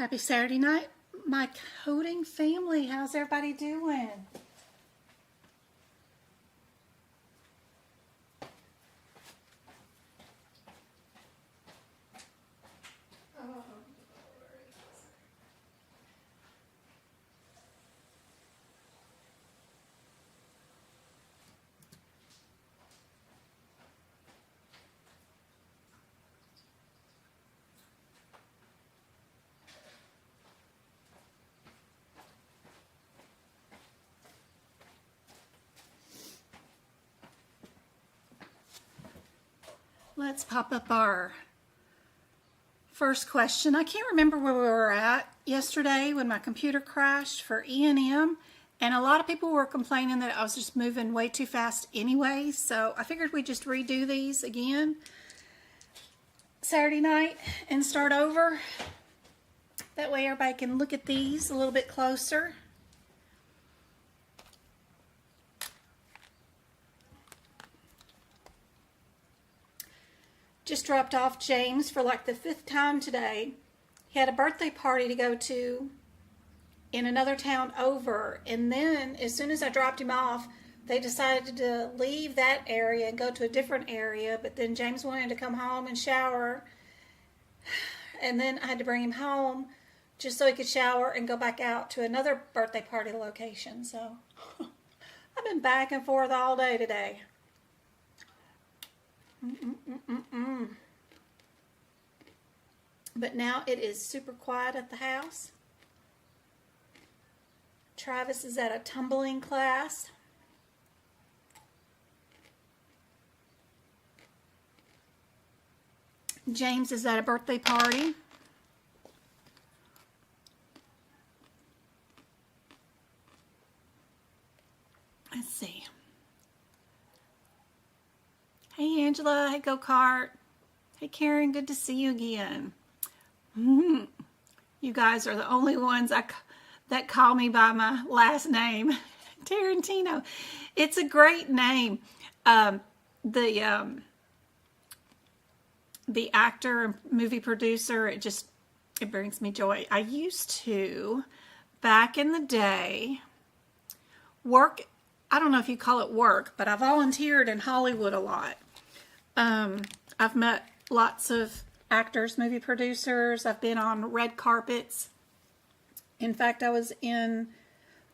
Happy Saturday night, my coding family. How's everybody doing? Let's pop up our first question. I can't remember where we were at yesterday when my computer crashed for E&M, and a lot of people were complaining that I was just moving way too fast anyway, so I figured we'd just redo these again Saturday night and start over. That way everybody can look at these a little bit closer. Just dropped off James for like the 5th time today. He had a birthday party to go to in another town over, and then as soon as I dropped him off, they decided to leave that area and go to a different area, but then James wanted to come home and shower, and then I had to bring him home just so he could shower and go back out to another birthday party location. So I've been back and forth all day today. But now it is super quiet at the house. Travis is at a tumbling class. James is at a birthday party. Let's see. Hey Angela, hey Go-Kart. Hey Karen, good to see you again. You guys are the only ones that call me by my last name, Tarantino. It's a great name. The actor and movie producer, it brings me joy. I used to, back in the day, work. I don't know if you call it work, but I volunteered in Hollywood a lot. I've met lots of actors, movie producers. I've been on red carpets. In fact, I was in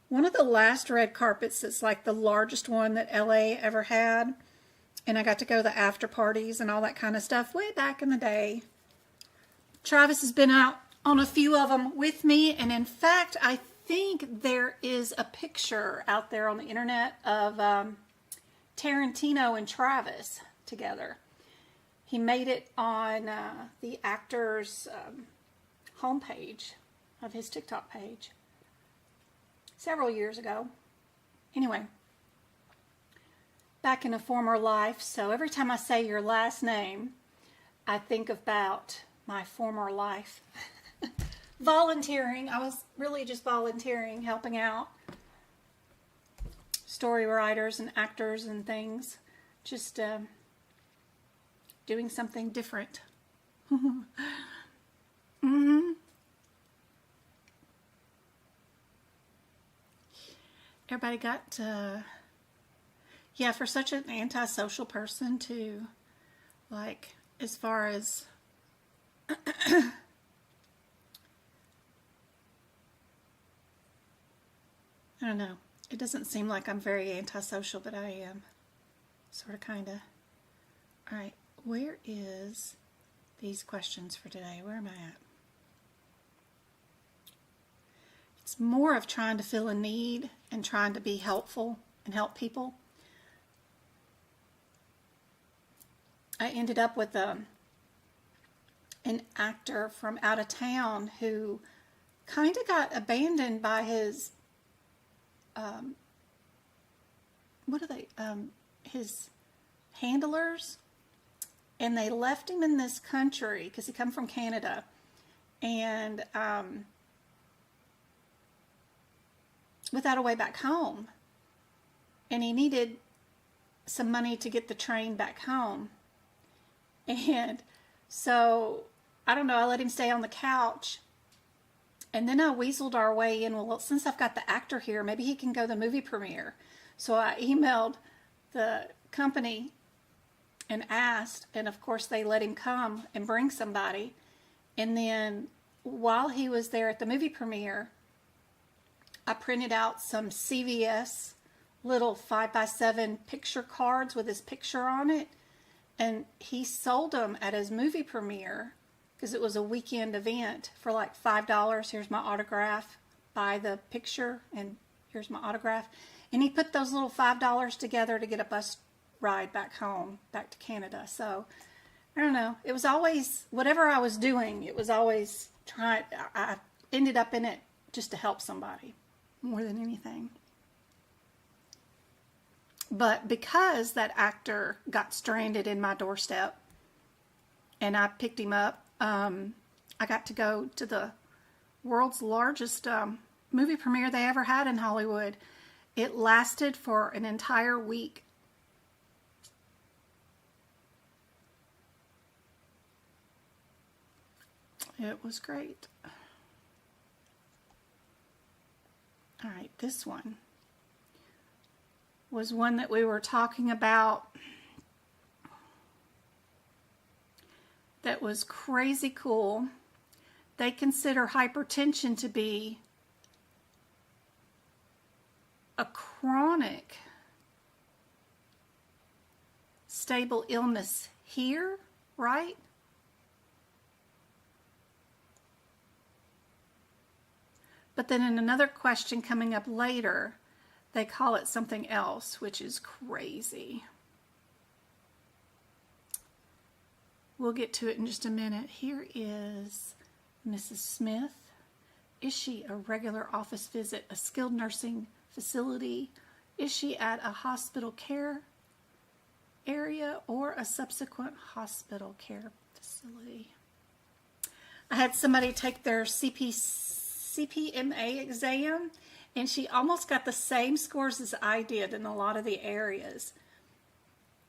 one of the last red carpets that's like the largest one that LA ever had. And I got to go to the after parties and all that kind of stuff way back in the day. Travis has been out on a few of them with me. And in fact, I think there is a picture out there on the internet of Tarantino and Travis together. He made it on the actor's homepage of his TikTok page several years ago. Anyway, back in a former life, so every time I say your last name, I think about my former life. Volunteering. I was really just volunteering, helping out story writers and actors and things. Just doing something different. Everybody got, yeah, for such an antisocial person too, like as far as, I don't know. It doesn't seem like I'm very antisocial, but I am. Sort of, kind of. All right. Where is these questions for today? Where am I at? It's more of trying to fill a need and trying to be helpful and help people. I ended up with an actor from out of town who kind of got abandoned by his his handlers, and they left him in this country because he come from Canada, and without a way back home, and he needed some money to get the train back home. And so I don't know, I let him stay on the couch And then I weaseled our way in. Well, since I've got the actor here, maybe he can go to the movie premiere. So I emailed the company and asked, and of course they let him come and bring somebody. And then while he was there at the movie premiere, I printed out some CVS little 5x7 picture cards with his picture on it, and he sold them at his movie premiere because it was a weekend event for like $5. Here's my autograph, buy the picture, and here's my autograph. And he put those little $5 together to get a bus ride back home, back to Canada. So I don't know, it was always, whatever I was doing, it was always trying, I ended up in it just to help somebody more than anything. But because that actor got stranded in my doorstep and I picked him up, I got to go to the world's largest movie premiere they ever had in Hollywood. It lasted for an entire week. It was great. All right, this one was one that we were talking about that was crazy cool. They consider hypertension to be a chronic stable illness here, right? But then in another question coming up later, they call it something else, which is crazy. We'll get to it in just a minute. Here is Mrs. Smith. Is she a regular office visit, a skilled nursing facility? Is she at a hospital care area or a subsequent hospital care facility? I had somebody take their CPMA exam, and she almost got the same scores as I did in a lot of the areas.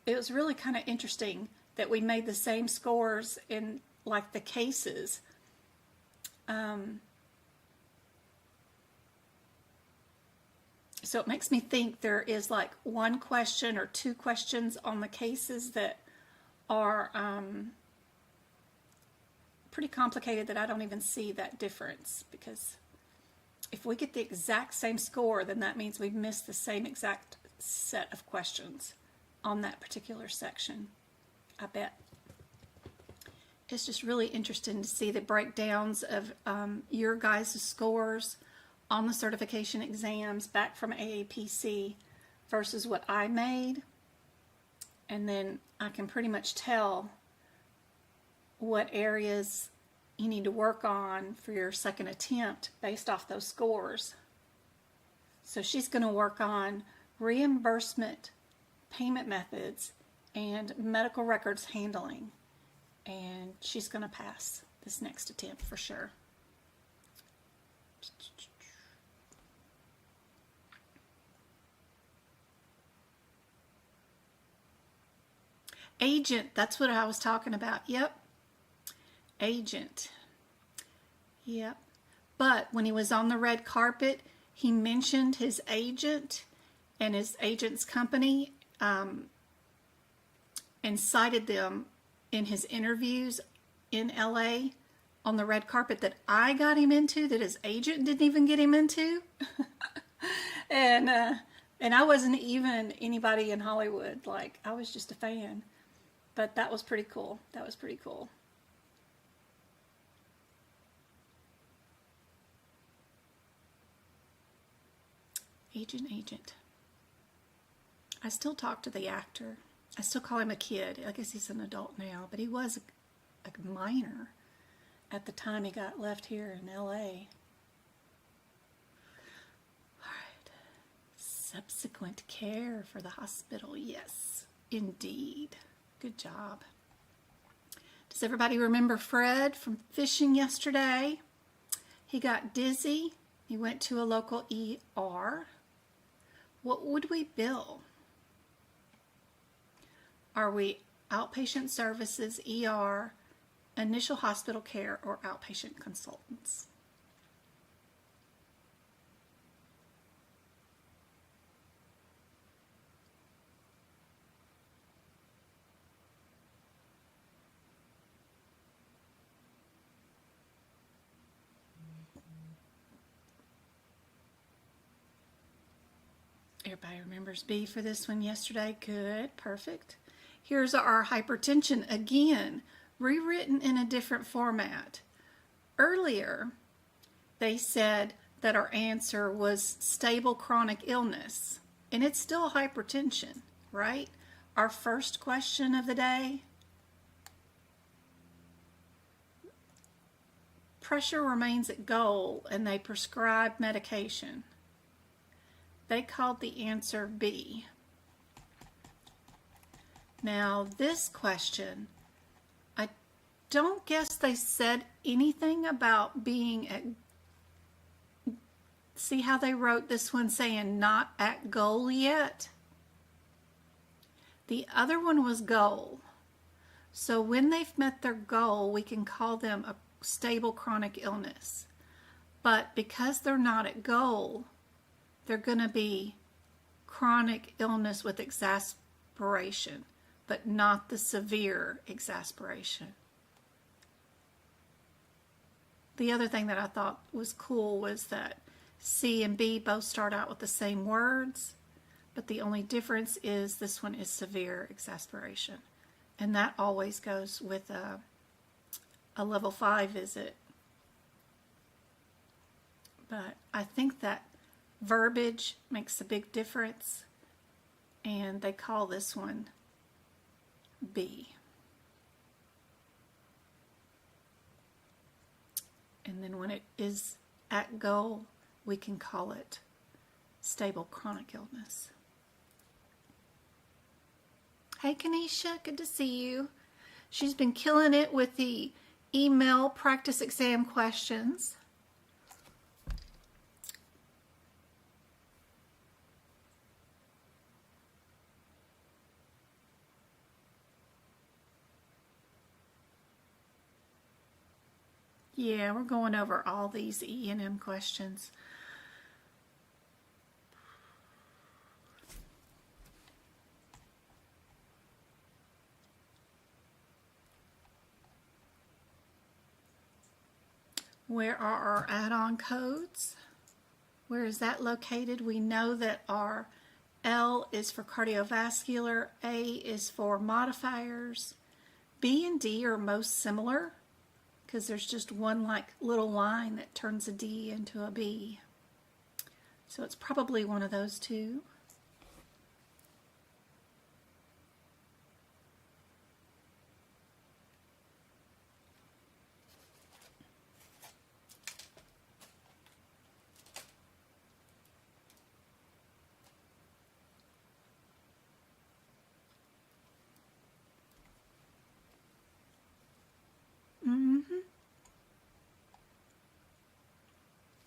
It was really kind of interesting that we made the same scores in like the cases. So it makes me think there is like one question or two questions on the cases that are pretty complicated that I don't even see that difference, because if we get the exact same score, then that means we've missed the same exact set of questions on that particular section, I bet. It's just really interesting to see the breakdowns of your guys' scores on the certification exams back from AAPC versus what I made. And then I can pretty much tell what areas you need to work on for your second attempt based off those scores. So she's going to work on reimbursement payment methods and medical records handling, and she's going to pass this next attempt for sure. Agent, that's what I was talking about. Yep. Agent. Yep. But when he was on the red carpet, he mentioned his agent and his agent's company, and cited them in his interviews in LA on the red carpet that I got him into, that his agent didn't even get him into. and I wasn't even anybody in Hollywood. Like, I was just a fan. But that was pretty cool. That was pretty cool. Agent. I still talk to the actor. I still call him a kid. I guess he's an adult now, but he was a minor at the time he got left here in LA. All right. Subsequent care for the hospital. Yes, indeed. Good job. Does everybody remember Fred from fishing yesterday? He got dizzy. He went to a local ER. What would we bill? Are we outpatient services, ER, initial hospital care, or outpatient consultants? Everybody remembers B for this one yesterday. Good, perfect. Here's our hypertension again, rewritten in a different format. Earlier, they said that our answer was stable chronic illness, and it's still hypertension, right? Our first question of the day. Pressure remains at goal, and they prescribe medication. They called the answer B. Now, this question, I don't guess they said anything about being at, see how they wrote this one saying not at goal yet? The other one was goal. So when they've met their goal, we can call them a stable chronic illness. But because they're not at goal, they're going to be chronic illness with exasperation, but not the severe exasperation. The other thing that I thought was cool was that C and B both start out with the same words, but the only difference is this one is severe exasperation. And that always goes with a level 5 visit. But I think that verbiage makes a big difference, and they call this one B. And then when it is at goal, we can call it stable chronic illness. Hey Kanisha, good to see you. She's been killing it with the email practice exam questions. Yeah, we're going over all these E and M questions. Where are our add-on codes? Where is that located? We know that our L is for cardiovascular, A is for modifiers. B and D are most similar because there's just one like little line that turns a D into a B. So it's probably one of those two.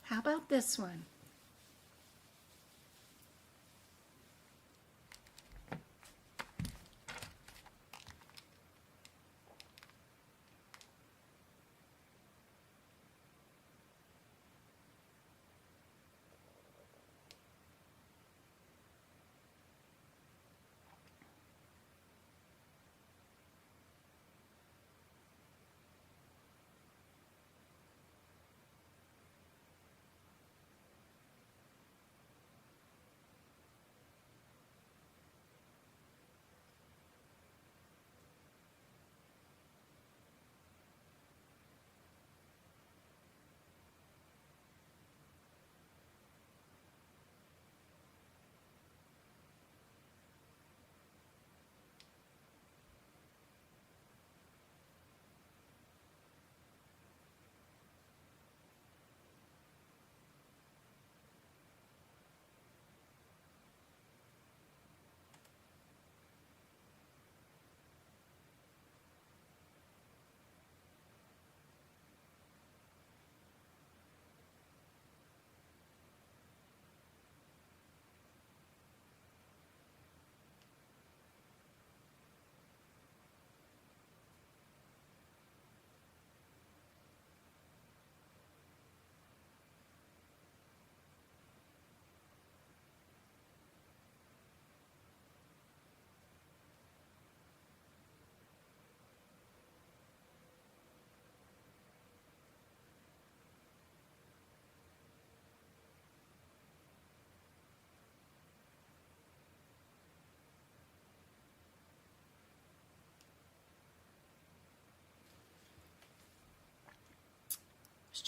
How about this one?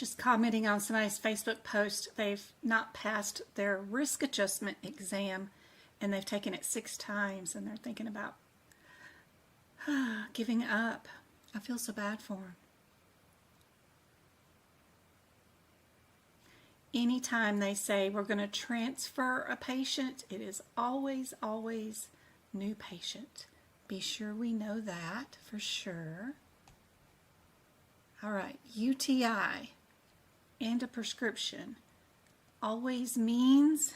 just commenting on somebody's Facebook post. They've not passed their risk adjustment exam, and they've taken it 6 times, and they're thinking about giving up. I feel so bad for them. Anytime they say we're going to transfer a patient, it is always, always new patient. Be sure we know that for sure. All right, UTI and a prescription always means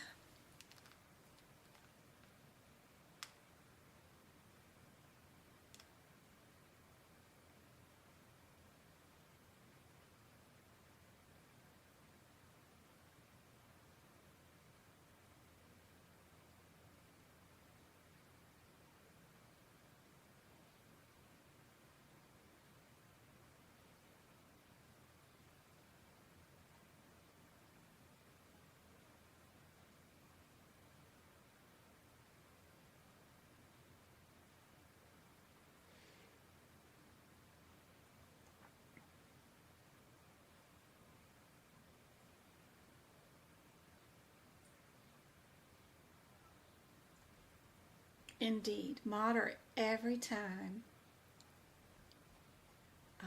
indeed moderate every time.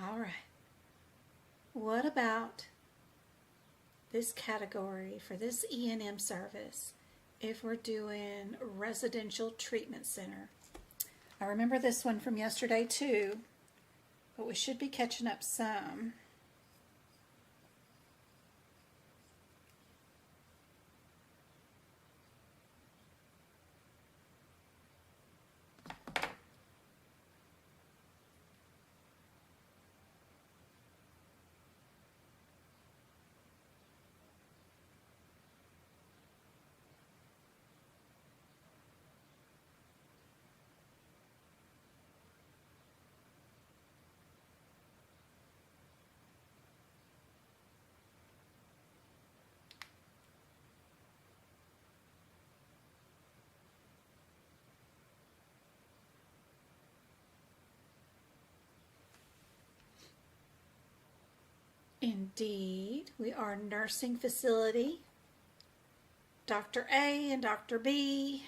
All right. What about this category for this E&M service if we're doing residential treatment center? I remember this one from yesterday too, but we should be catching up some. Indeed, we are nursing facility, Dr. A and Dr. B.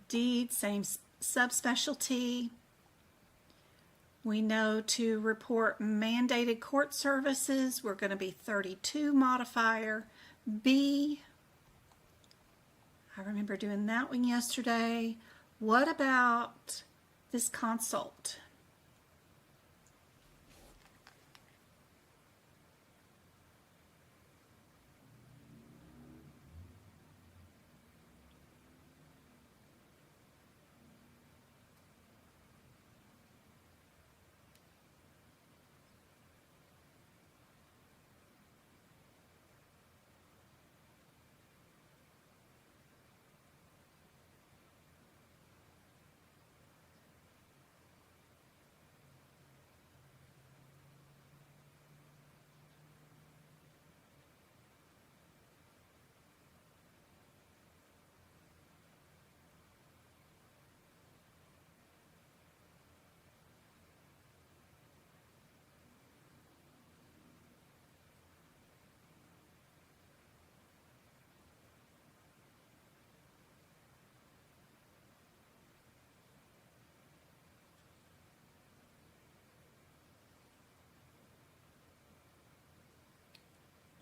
Indeed, same subspecialty. We know to report mandated court services, we're going to be 32 modifier. B, I remember doing that one yesterday. What about this consult?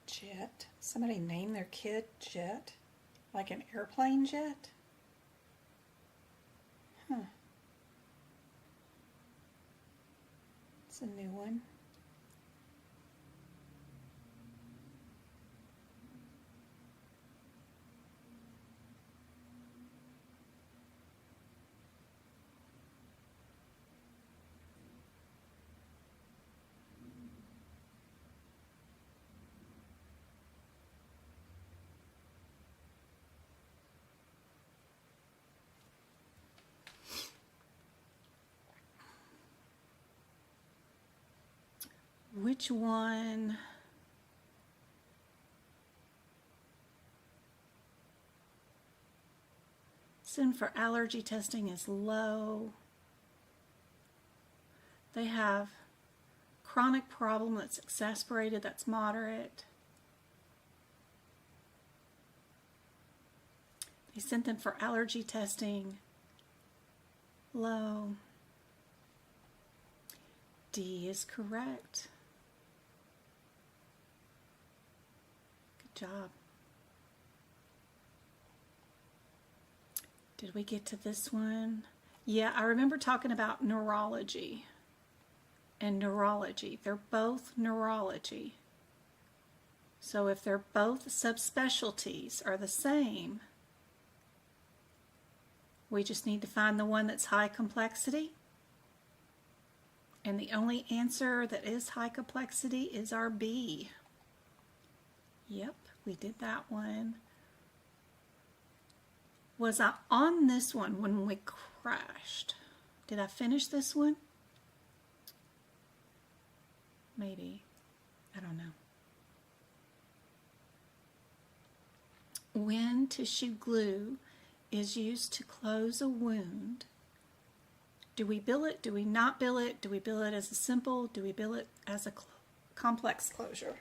Jet. Somebody named their kid Jet? Like an airplane jet? Huh. It's a new one. Which one? Sin for allergy testing is low. They have chronic problem that's exacerbated, that's moderate. They sent them for allergy testing, low. D is correct. Good job. Did we get to this one? Yeah, I remember talking about neurology and neurology. They're both neurology. So if they're both subspecialties are the same, we just need to find the one that's high complexity. And the only answer that is high complexity is our B. Yep, we did that one. Was I on this one when we crashed? Did I finish this one? Maybe. I don't know. When tissue glue is used to close a wound, do we bill it? Do we not bill it? Do we bill it as a simple? Do we bill it as a complex closure?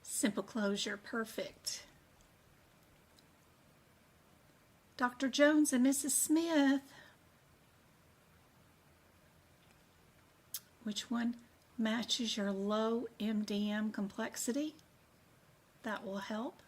Simple closure, perfect. Dr. Jones and Mrs. Smith, which one matches your low MDM complexity? That will help.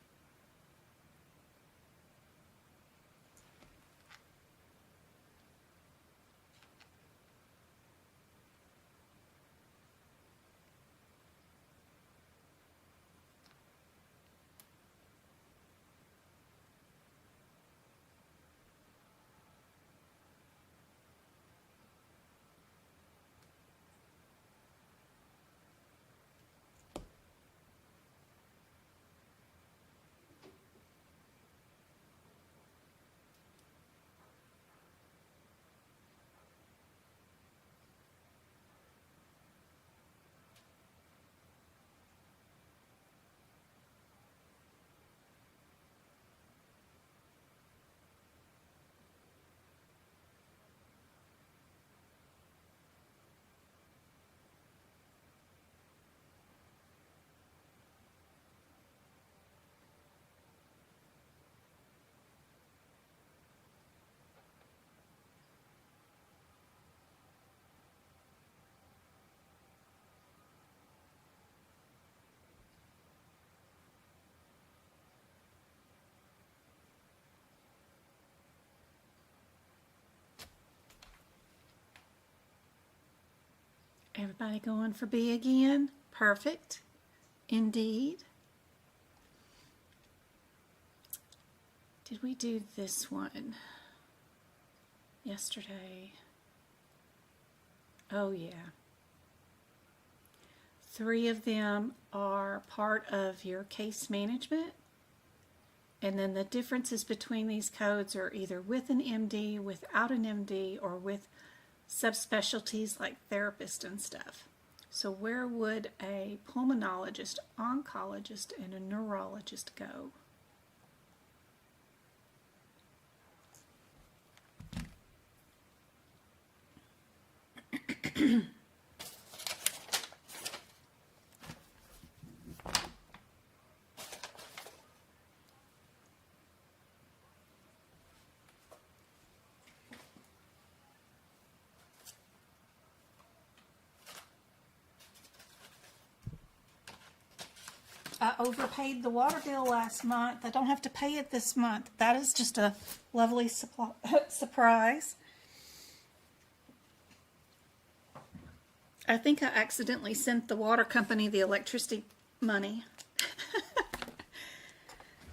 Everybody going for B again? Perfect. Indeed. Did we do this one yesterday? Oh yeah. 3 of them are part of your case management. And then the differences between these codes are either with an MD, without an MD, or with subspecialties like therapist and stuff. So where would a pulmonologist, oncologist, and a neurologist go? I overpaid the water bill last month. I don't have to pay it this month. That is just a lovely surprise. I think I accidentally sent the water company the electricity money.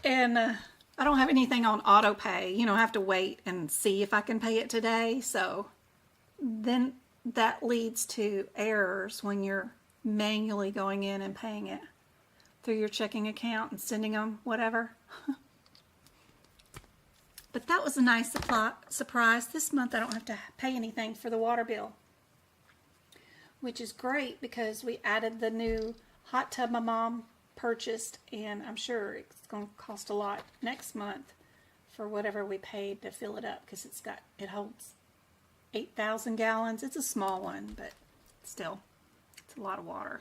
And I don't have anything on auto pay. You know, I have to wait and see if I can pay it today. So then that leads to errors when you're manually going in and paying it through your checking account and sending them whatever. But that was a nice surprise. This month I don't have to pay anything for the water bill, which is great because we added the new hot tub my mom purchased, and I'm sure it's going to cost a lot next month for whatever we paid to fill it up, because it holds 8,000 gallons. It's a small one, but still, it's a lot of water.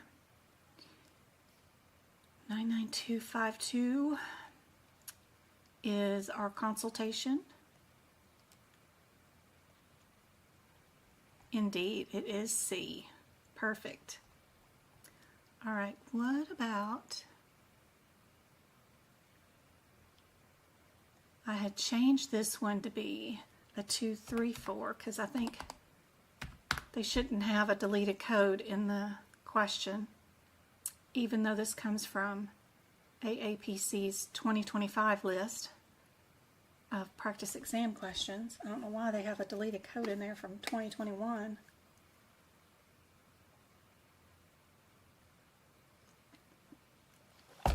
99252 is our consultation. Indeed, it is C. Perfect. All right, what about, I had changed this one to be a 234 because I think they shouldn't have a deleted code in the question, even though this comes from AAPC's 2025 list of practice exam questions. I don't know why they have a deleted code in there from 2021.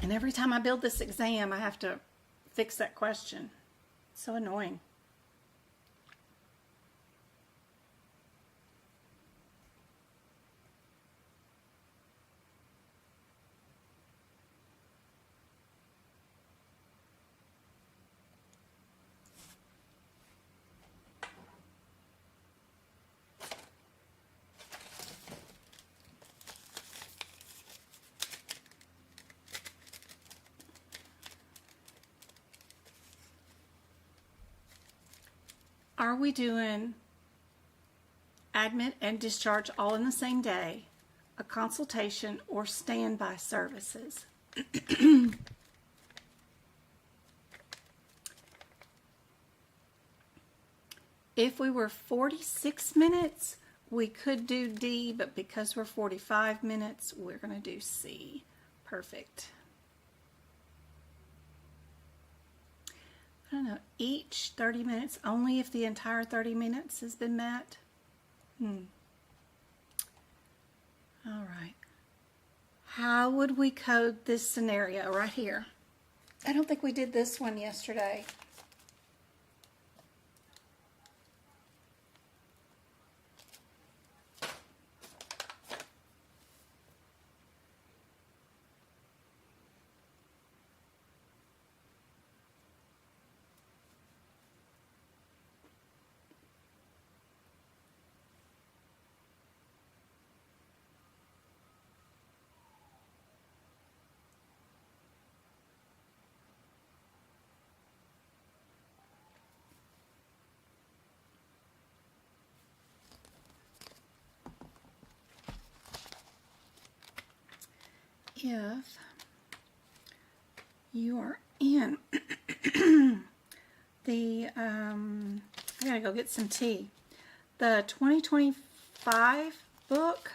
And every time I build this exam, I have to fix that question. It's so annoying. Are we doing admit and discharge all in the same day, a consultation, or standby services? If we were 46 minutes, we could do D, but because we're 45 minutes, we're going to do C. Perfect. I don't know, each 30 minutes, only if the entire 30 minutes has been met? All right. How would we code this scenario right here? I don't think we did this one yesterday. If you are in the, I gotta go get some tea. The 2025 book,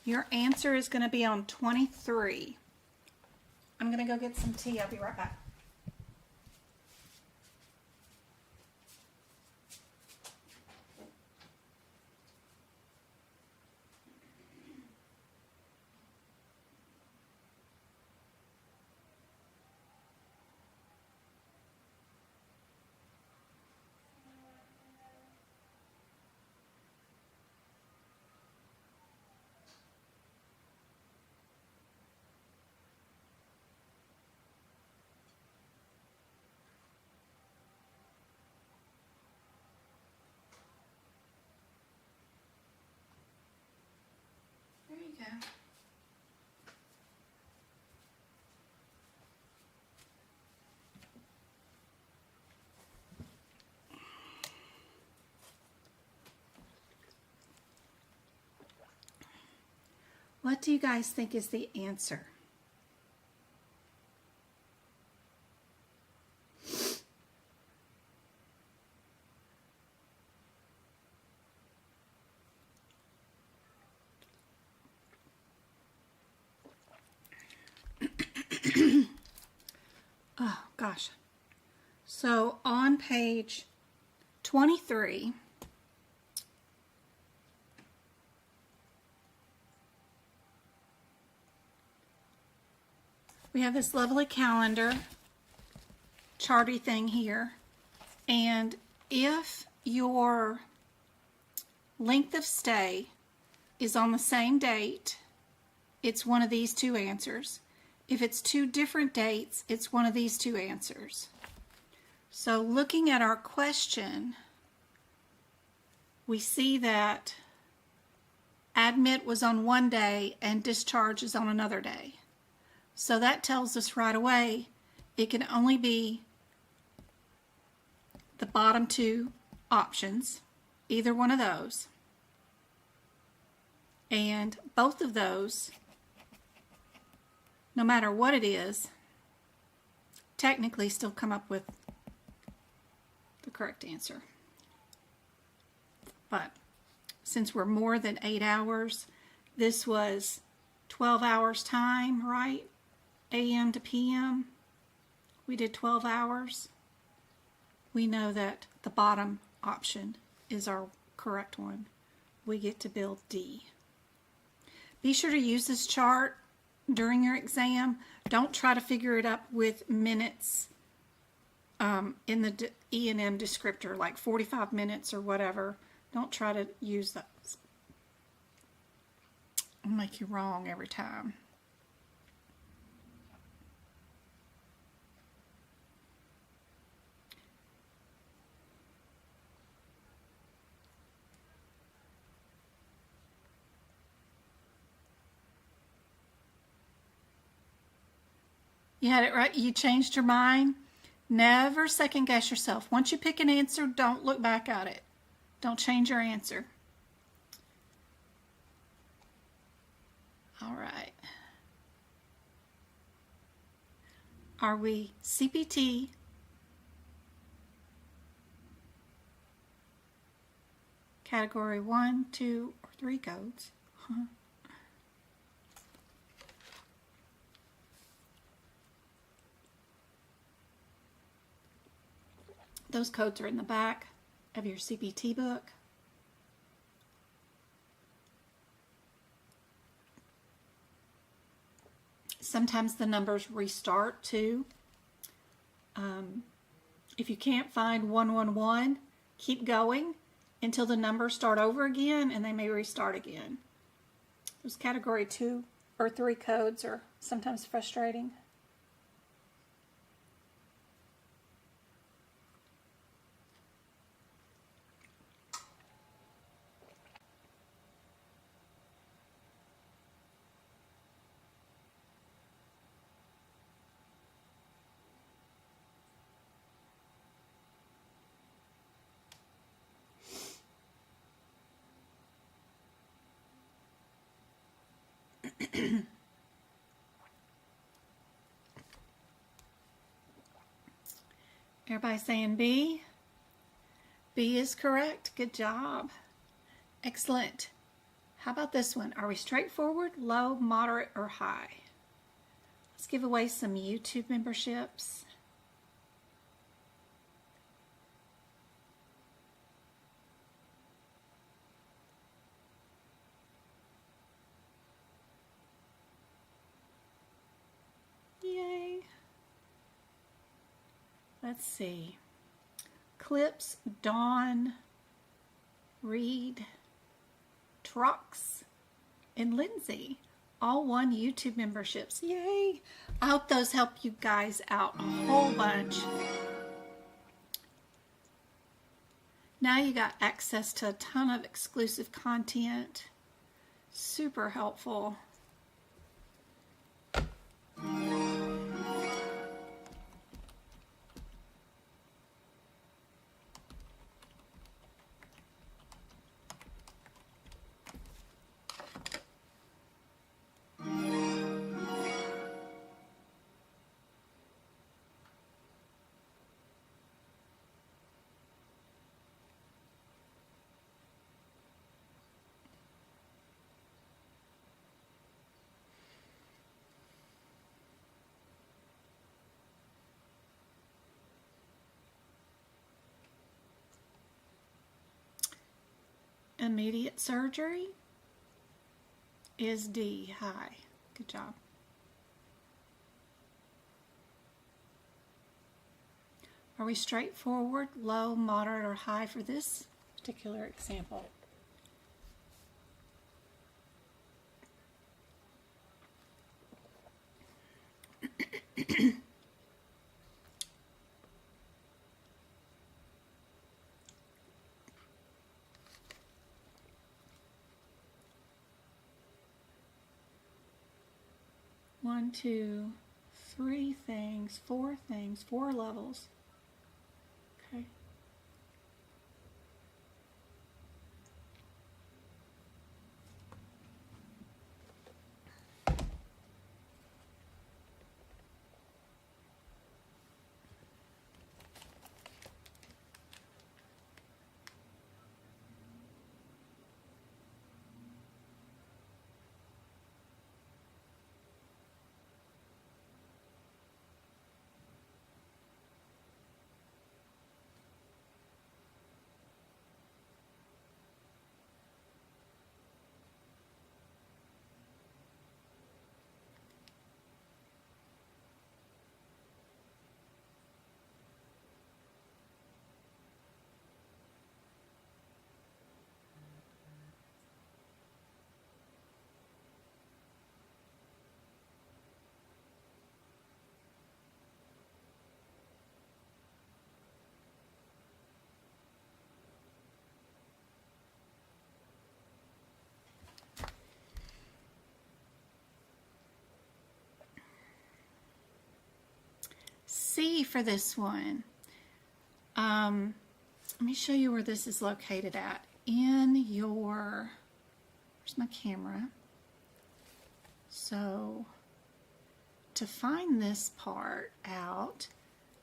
your answer is going to be on 23. I'm going to go get some tea. I'll be right back. What do you guys think is the answer? Oh, gosh. So on page 23, we have this lovely calendar charty thing here. And if your length of stay is on the same date, it's one of these two answers. If it's two different dates, it's one of these two answers. So looking at our question, we see that admit was on one day and discharge is on another day. So that tells us right away it can only be the bottom two options, either one of those. And both of those, no matter what it is, technically still come up with the correct answer. But since we're more than 8 hours, this was 12 hours time, right? AM to PM. We did 12 hours. We know that the bottom option is our correct one. We get to build D. Be sure to use this chart during your exam. Don't try to figure it up with minutes in the E&M descriptor, like 45 minutes or whatever. Don't try to use that. It'll make you wrong every time. You had it right. You changed your mind. Never second guess yourself. Once you pick an answer, don't look back at it. Don't change your answer. All right. Are we CPT, category 1, 2, or 3 codes? Those codes are in the back of your CPT book. Sometimes the numbers restart too. If you can't find 111, keep going until the numbers start over again and they may restart again. Those category 2 or 3 codes are sometimes frustrating. Everybody saying B? B is correct. Good job. Excellent. How about this one? Are we straightforward, low, moderate, or high? Let's give away some YouTube memberships. Yay. Let's see. Clips, Dawn, Reed, Trox, and Lindsay. All won YouTube memberships. Yay. I hope those help you guys out a whole bunch. Now you got access to a ton of exclusive content. Super helpful. Immediate surgery is D, high. Good job. Are we straightforward, low, moderate, or high for this particular example? One, two, three things, four levels. Okay. C for this one. Let me show you where this is located at. In your, where's my camera? So to find this part out,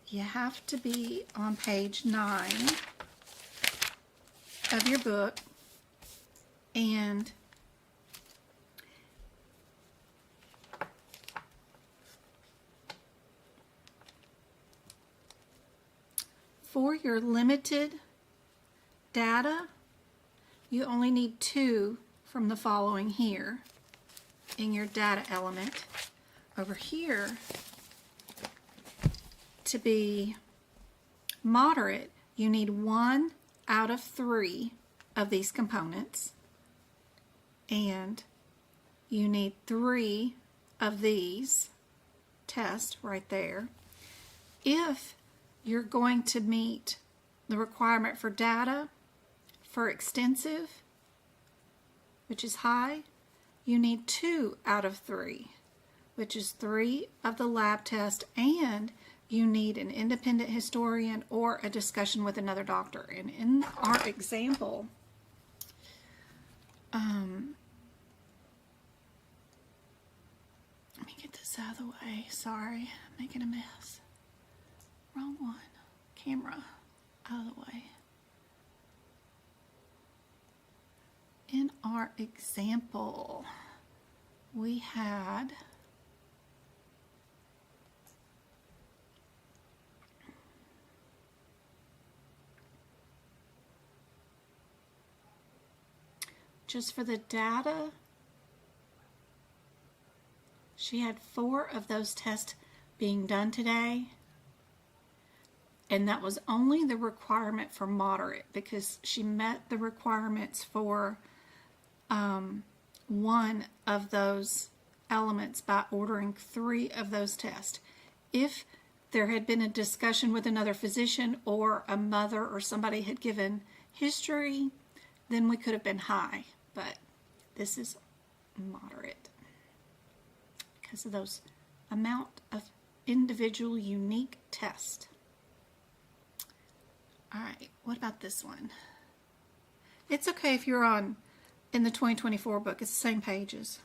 you have to be on page 9 of your book, and for your limited data, you only need 2 from the following here in your data element. Over here, to be moderate, you need 1 out of 3 of these components, and you need 3 of these tests right there. If you're going to meet the requirement for data, for extensive, which is high, you need 2 out of 3, which is 3 of the lab test, and you need an independent historian or a discussion with another doctor. And in our example, let me get this out of the way. Sorry, I'm making a mess. Wrong one. Camera out of the way. In our example, we had just for the data, she had 4 of those tests being done today. And that was only the requirement for moderate, because she met the requirements for 1 of those elements by ordering 3 of those tests. If there had been a discussion with another physician, or a mother or somebody had given history, then we could have been high. But this is moderate because of those amount of individual unique tests. All right, what about this one? It's okay if you're in the 2024 book. It's the same pages.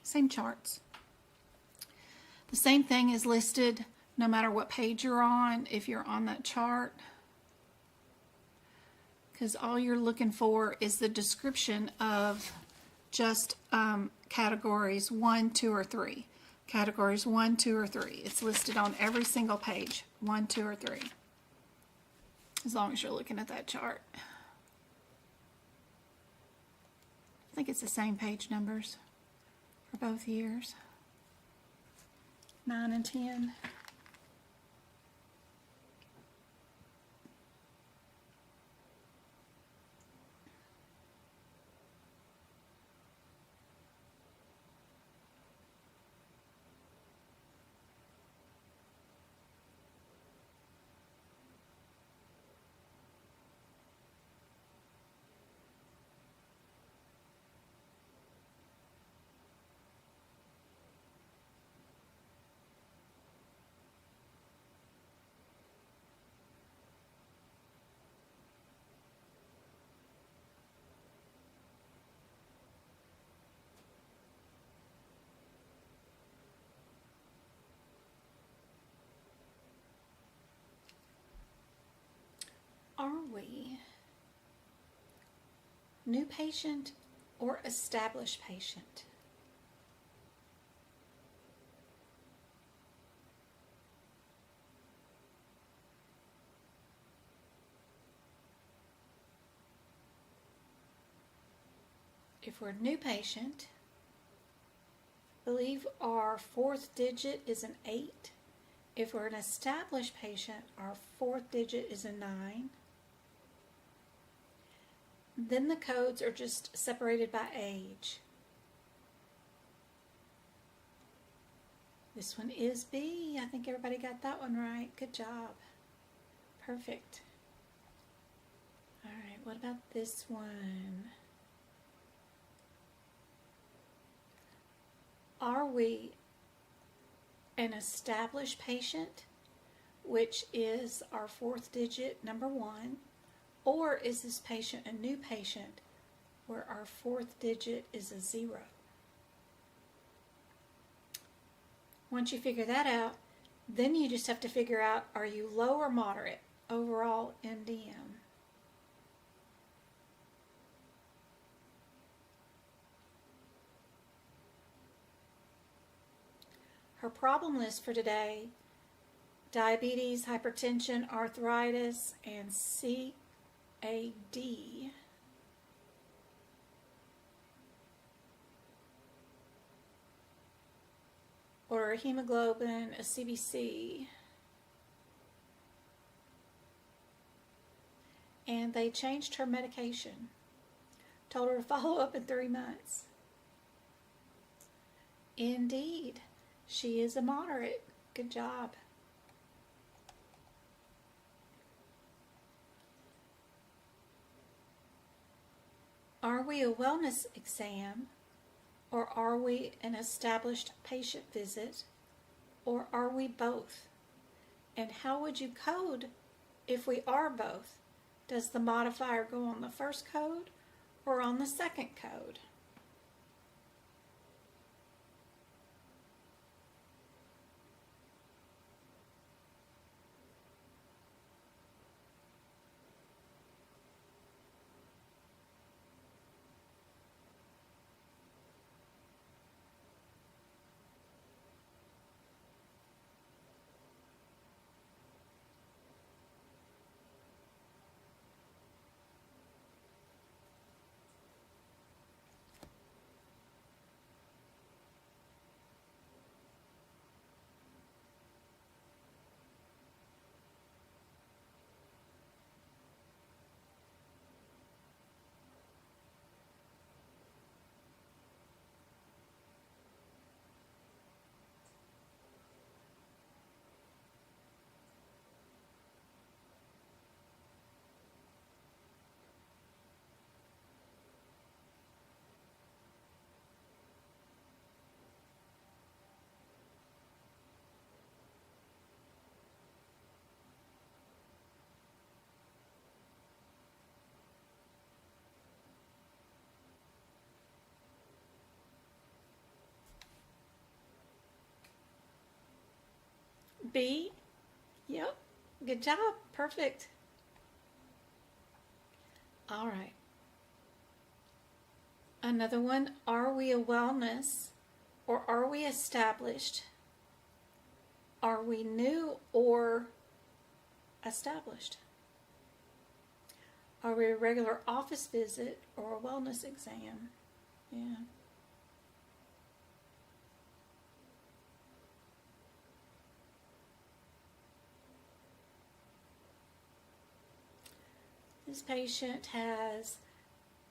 Same charts. The same thing is listed no matter what page you're on, if you're on that chart, because all you're looking for is the description of just categories 1, 2, or 3. Categories 1, 2, or 3. It's listed on every single page, 1, 2, or 3. As long as you're looking at that chart. I think it's the same page numbers for both years. 9 and 10. Are we new patient or established patient? If we're a new patient, I believe our fourth digit is an 8. If we're an established patient, our fourth digit is a 9. Then the codes are just separated by age. This one is B. I think everybody got that one right. Good job. Perfect. All right, what about this one? Are we an established patient, which is our fourth digit, number 1, or is this patient a new patient where our fourth digit is a 0? Once you figure that out, then you just have to figure out, are you low or moderate overall MDM? Her problem list for today: diabetes, hypertension, arthritis, and CAD. Or a hemoglobin, a CBC. And they changed her medication. Told her to follow up in 3 months. Indeed, she is a moderate. Good job. Are we a wellness exam, or are we an established patient visit, or are we both? And how would you code if we are both? Does the modifier go on the first code or on the second code? B? Yep. Good job. Perfect. All right. Another one. Are we a wellness or are we established? Are we new or established? Are we a regular office visit or a wellness exam? Yeah. This patient has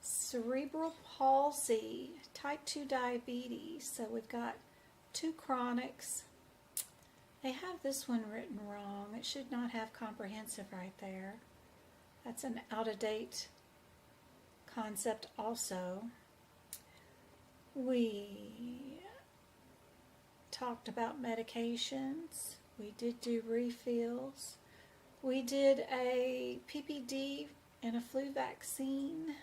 cerebral palsy, type 2 diabetes. So we've got 2 chronics. They have this one written wrong. It should not have comprehensive right there. That's an out-of-date concept also. We talked about medications. We did do refills. We did a PPD and a flu vaccine.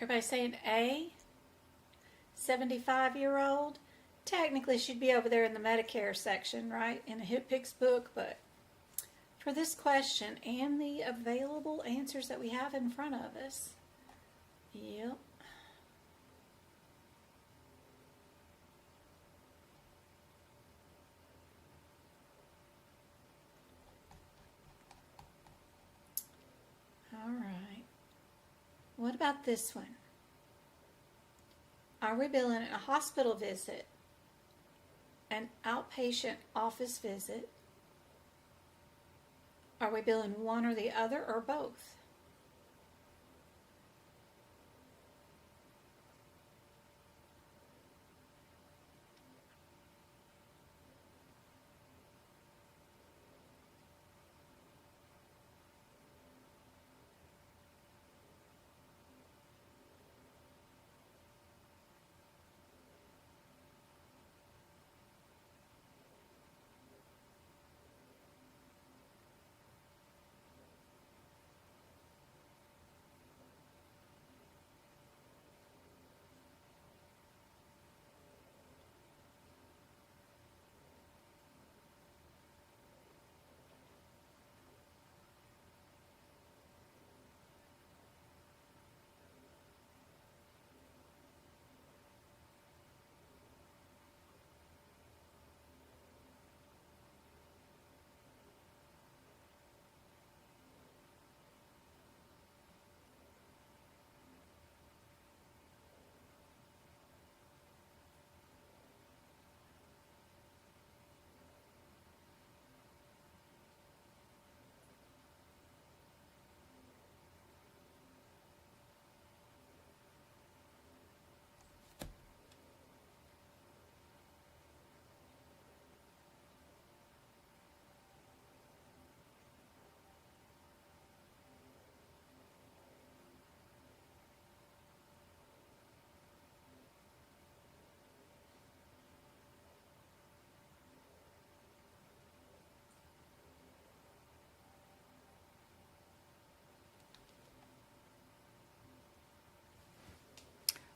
Everybody saying A? 75-year-old? Technically she'd be over there in the Medicare section, right? In a HipPix book, but for this question and the available answers that we have in front of us, yep. All right. What about this one? Are we billing a hospital visit, an outpatient office visit? Are we billing one or the other or both?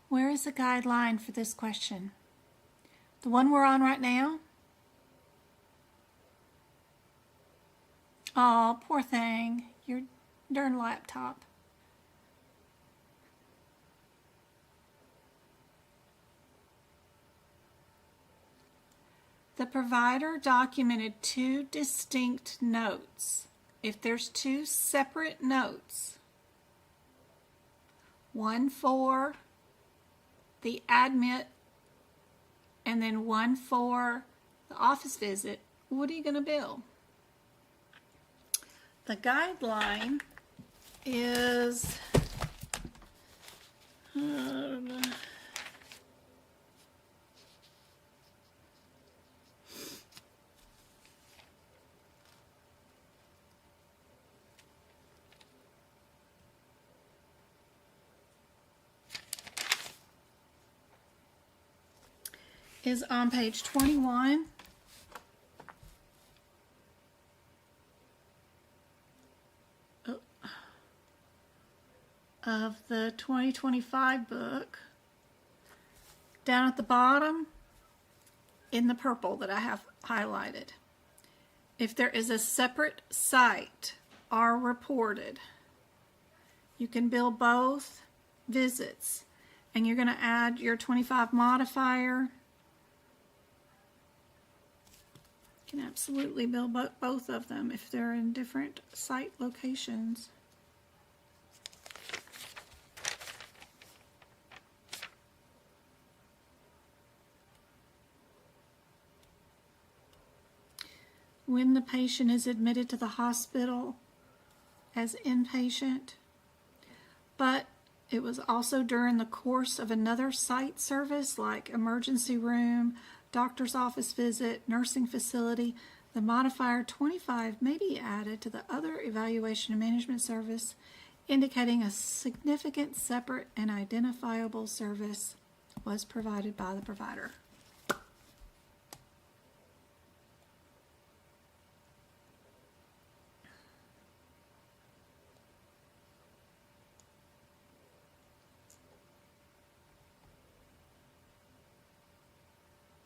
Where is the guideline for this question? The one we're on right now? Oh, poor thing. Your darn laptop. The provider documented 2 distinct notes. If there's 2 separate notes, one for the admit, and then one for the office visit, what are you going to bill? The guideline is on page 21. Of the 2025 book. Down at the bottom, in the purple that I have highlighted, if there is a separate site are reported, you can bill both visits, and you're going to add your 25 modifier. You can absolutely bill both of them if they're in different site locations. When the patient is admitted to the hospital as inpatient, but it was also during the course of another site service like emergency room, doctor's office visit, nursing facility, the modifier 25 may be added to the other evaluation and management service, indicating a significant separate and identifiable service was provided by the provider.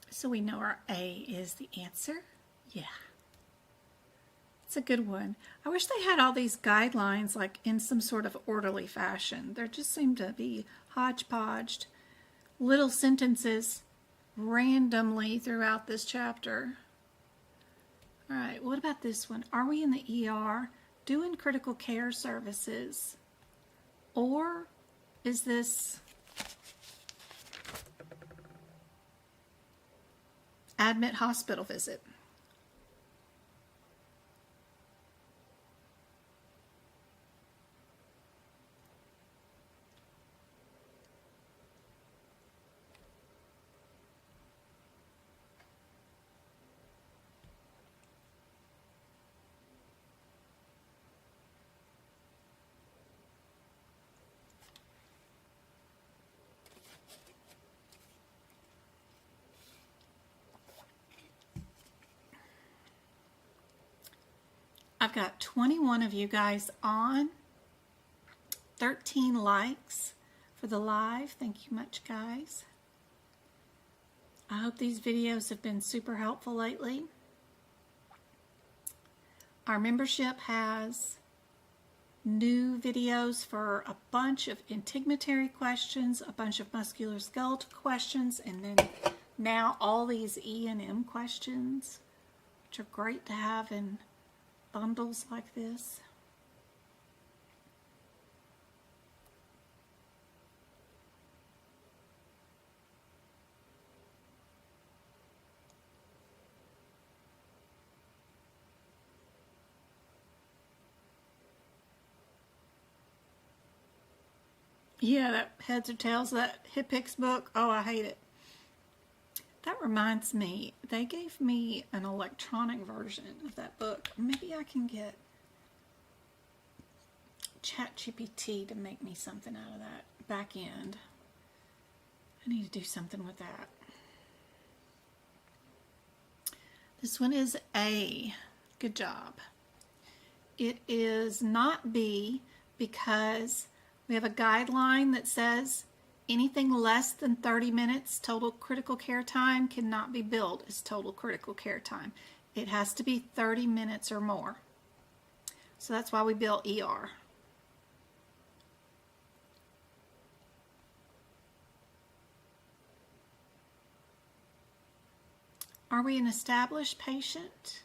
So we know our A is the answer. Yeah. It's a good one. I wish they had all these guidelines like in some sort of orderly fashion. There just seem to be hodgepodged little sentences randomly throughout this chapter. All right, what about this one? Are we in the ER doing critical care services? Or is this admit hospital visit? I've got 21 of you guys on, 13 likes for the live. Thank you much, guys. I hope these videos have been super helpful lately. Our membership has new videos for a bunch of integumentary questions, a bunch of musculoskeletal questions, and then now all these E and M questions, which are great to have in bundles like this. Yeah, that heads or tails, that HipX book, oh, I hate it. That reminds me, they gave me an electronic version of that book. Maybe I can get ChatGPT to make me something out of that back end. I need to do something with that. This one is A. Good job. It is not B because we have a guideline that says anything less than 30 minutes total critical care time cannot be billed as total critical care time. It has to be 30 minutes or more. So that's why we bill ER. Are we an established patient?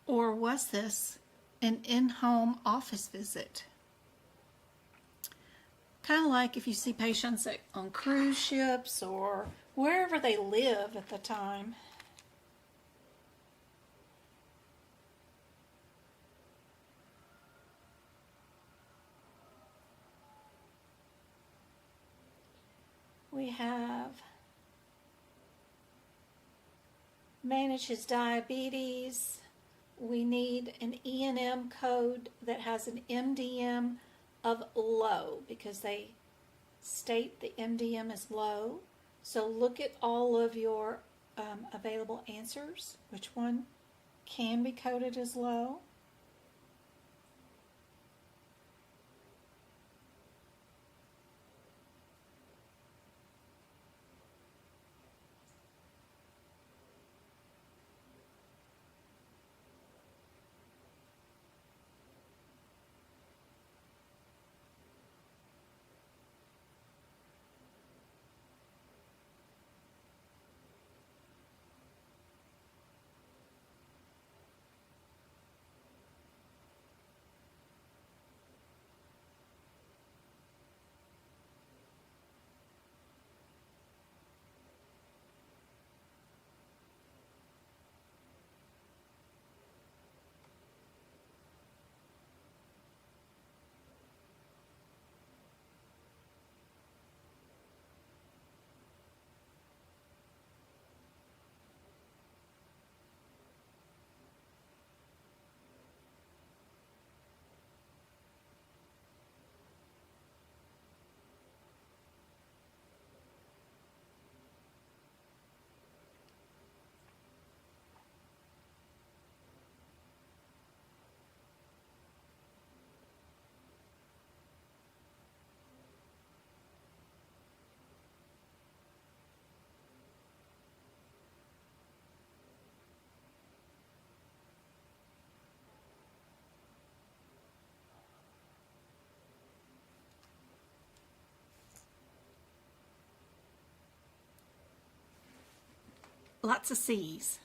Or was this an in-home office visit? Kind of like if you see patients on cruise ships or wherever they live at the time. We have manage his diabetes. We need an E&M code that has an MDM of low because they state the MDM is low. So look at all of your available answers. Which one can be coded as low? Lots of C's.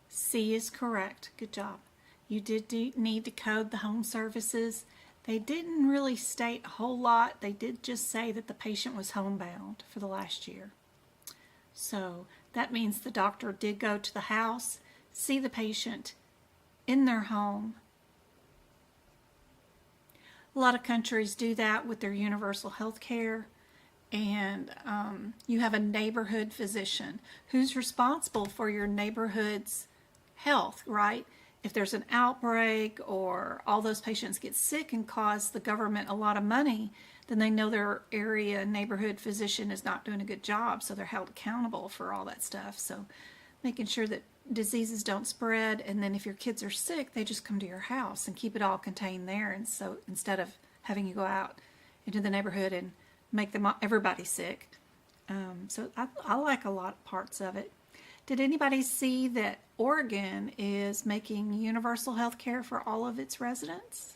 C is correct. Good job. You did need to code the home services. They didn't really state a whole lot. They did just say that the patient was homebound for the last year. So that means the doctor did go to the house, see the patient in their home. A lot of countries do that with their universal health care. And you have a neighborhood physician who's responsible for your neighborhood's health, right? If there's an outbreak or all those patients get sick and cause the government a lot of money, then they know their area neighborhood physician is not doing a good job, so they're held accountable for all that stuff. So making sure that diseases don't spread, and then if your kids are sick, they just come to your house and keep it all contained there. And so instead of having you go out into the neighborhood and make everybody sick. So I like a lot of parts of it. Did anybody see that Oregon is making universal health care for all of its residents?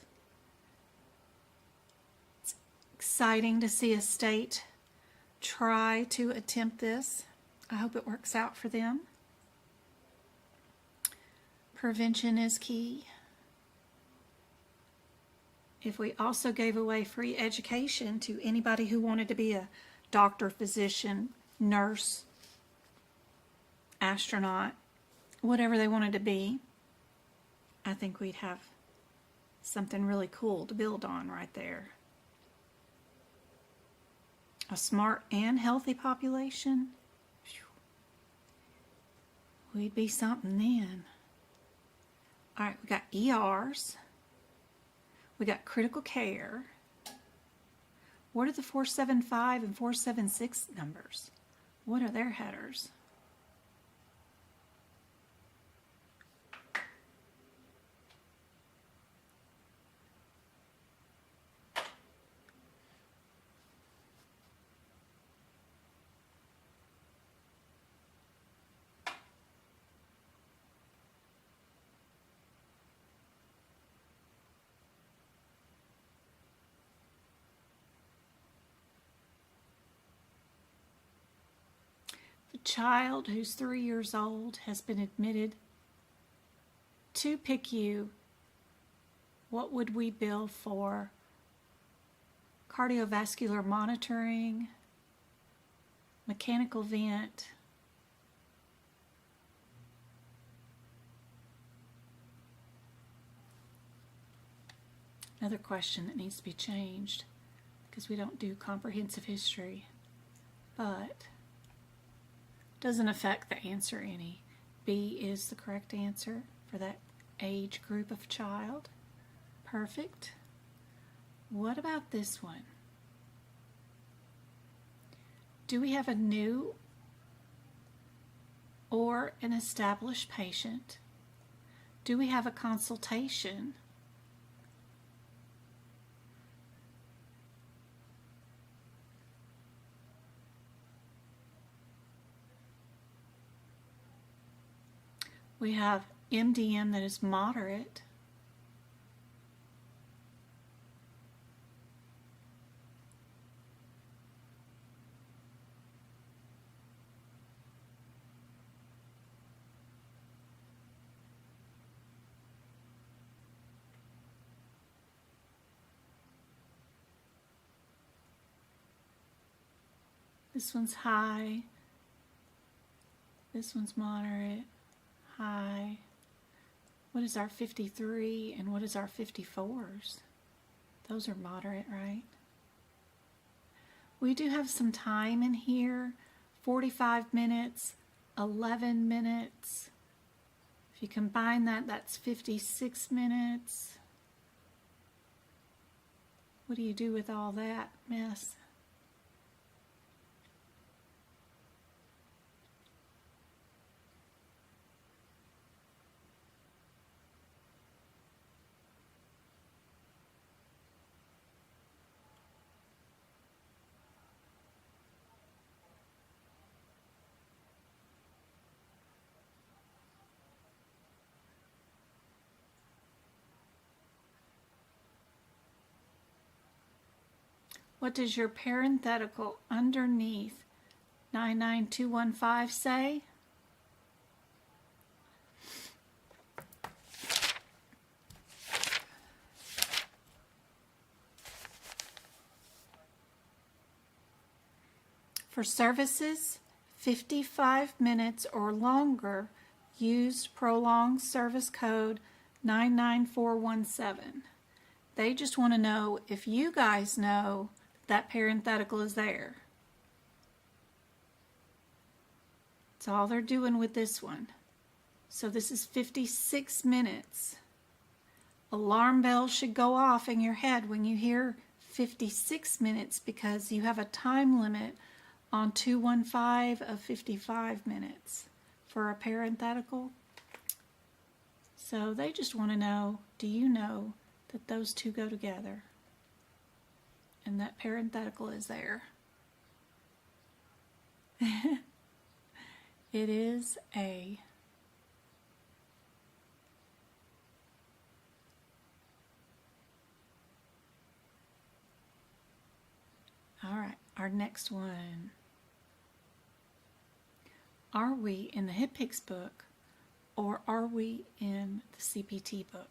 It's exciting to see a state try to attempt this. I hope it works out for them. Prevention is key. If we also gave away free education to anybody who wanted to be a doctor, physician, nurse, astronaut, whatever they wanted to be, I think we'd have something really cool to build on right there. A smart and healthy population, we'd be something then. All right, we got ERs. We got critical care. What are the 475 and 476 numbers? What are their headers? Child who's 3 years old has been admitted to PICU, what would we bill for? Cardiovascular monitoring, mechanical vent, another question that needs to be changed because we don't do comprehensive history, but doesn't affect the answer any. B is the correct answer for that age group of child. Perfect. What about this one? Do we have a new or an established patient? Do we have a consultation? We have MDM that is moderate. This one's high. This one's moderate, high. What is our 53 and what is our 54s? Those are moderate, right? We do have some time in here, 45 minutes, 11 minutes. If you combine that, that's 56 minutes. What do you do with all that mess? What does your parenthetical underneath 99215 say? For services 55 minutes or longer, used prolonged service code 99417. They just want to know if you guys know that parenthetical is there. That's all they're doing with this one. So this is 56 minutes. Alarm bells should go off in your head when you hear 56 minutes because you have a time limit on 215 of 55 minutes for a parenthetical. So they just want to know, do you know that those two go together? And that parenthetical is there. It is A. All right, our next one. Are we in the HipPix book or are we in the CPT book?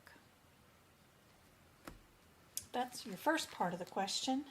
That's your first part of the question.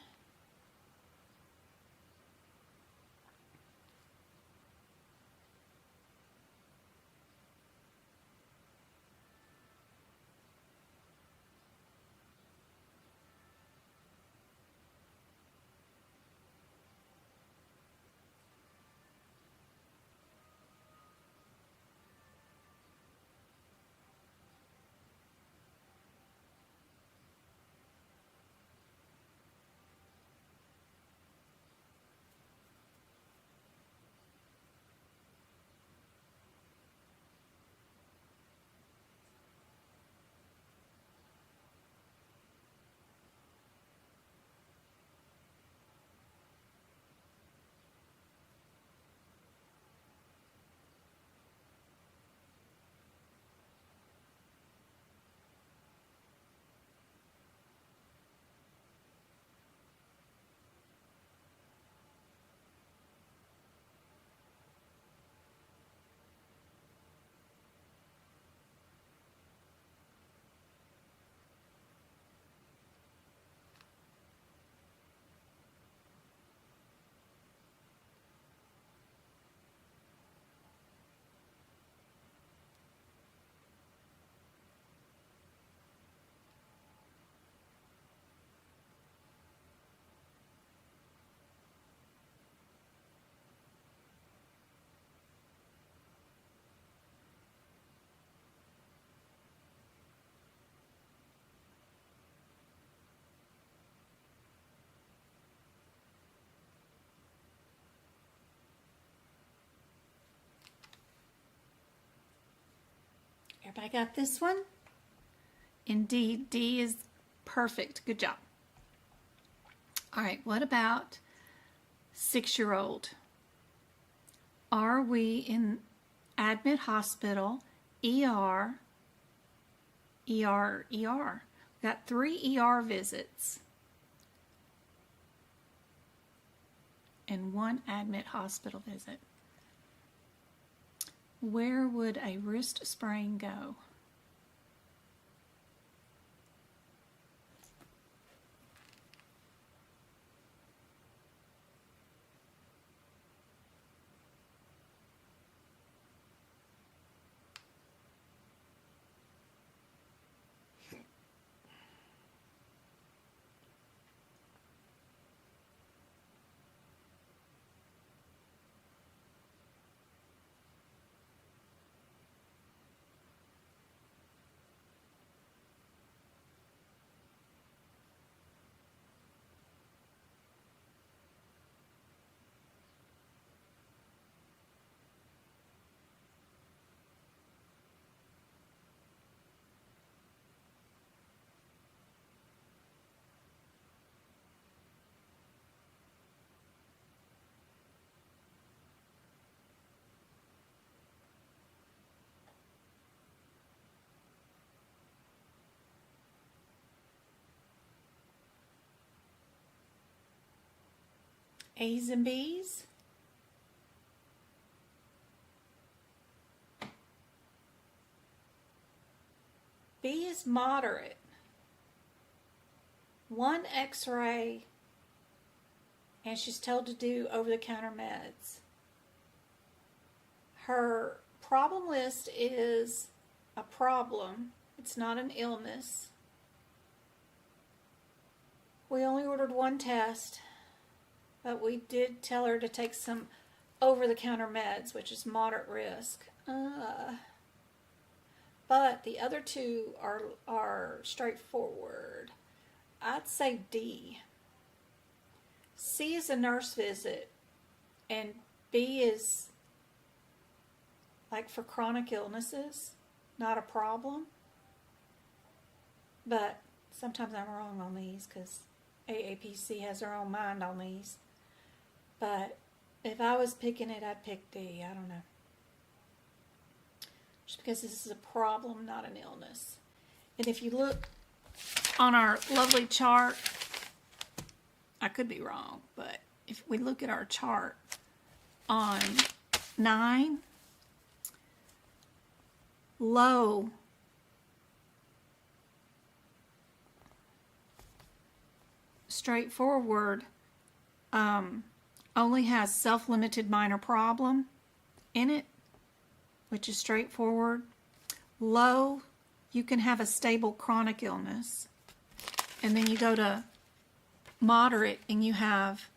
Everybody got this one? Indeed, D is perfect. Good job. All right, what about 6-year-old? Are we in admit hospital, ER, ER, ER? We've got 3 ER visits and 1 admit hospital visit. Where would a wrist sprain go? A's and B's? B is moderate. 1 x-ray, and she's told to do over-the-counter meds. Her problem list is a problem. It's not an illness. We only ordered 1 test, but we did tell her to take some over-the-counter meds, which is moderate risk. But the other 2 are straightforward. I'd say D. C is a nurse visit, and B is like for chronic illnesses, not a problem. But sometimes I'm wrong on these because AAPC has their own mind on these. But if I was picking it, I'd pick D. I don't know. Just because this is a problem, not an illness. And if you look on our lovely chart, I could be wrong, but if we look at our chart on 9, low, straightforward, only has self-limited minor problem in it, which is straightforward. Low, you can have a stable chronic illness. And then you go to moderate and you have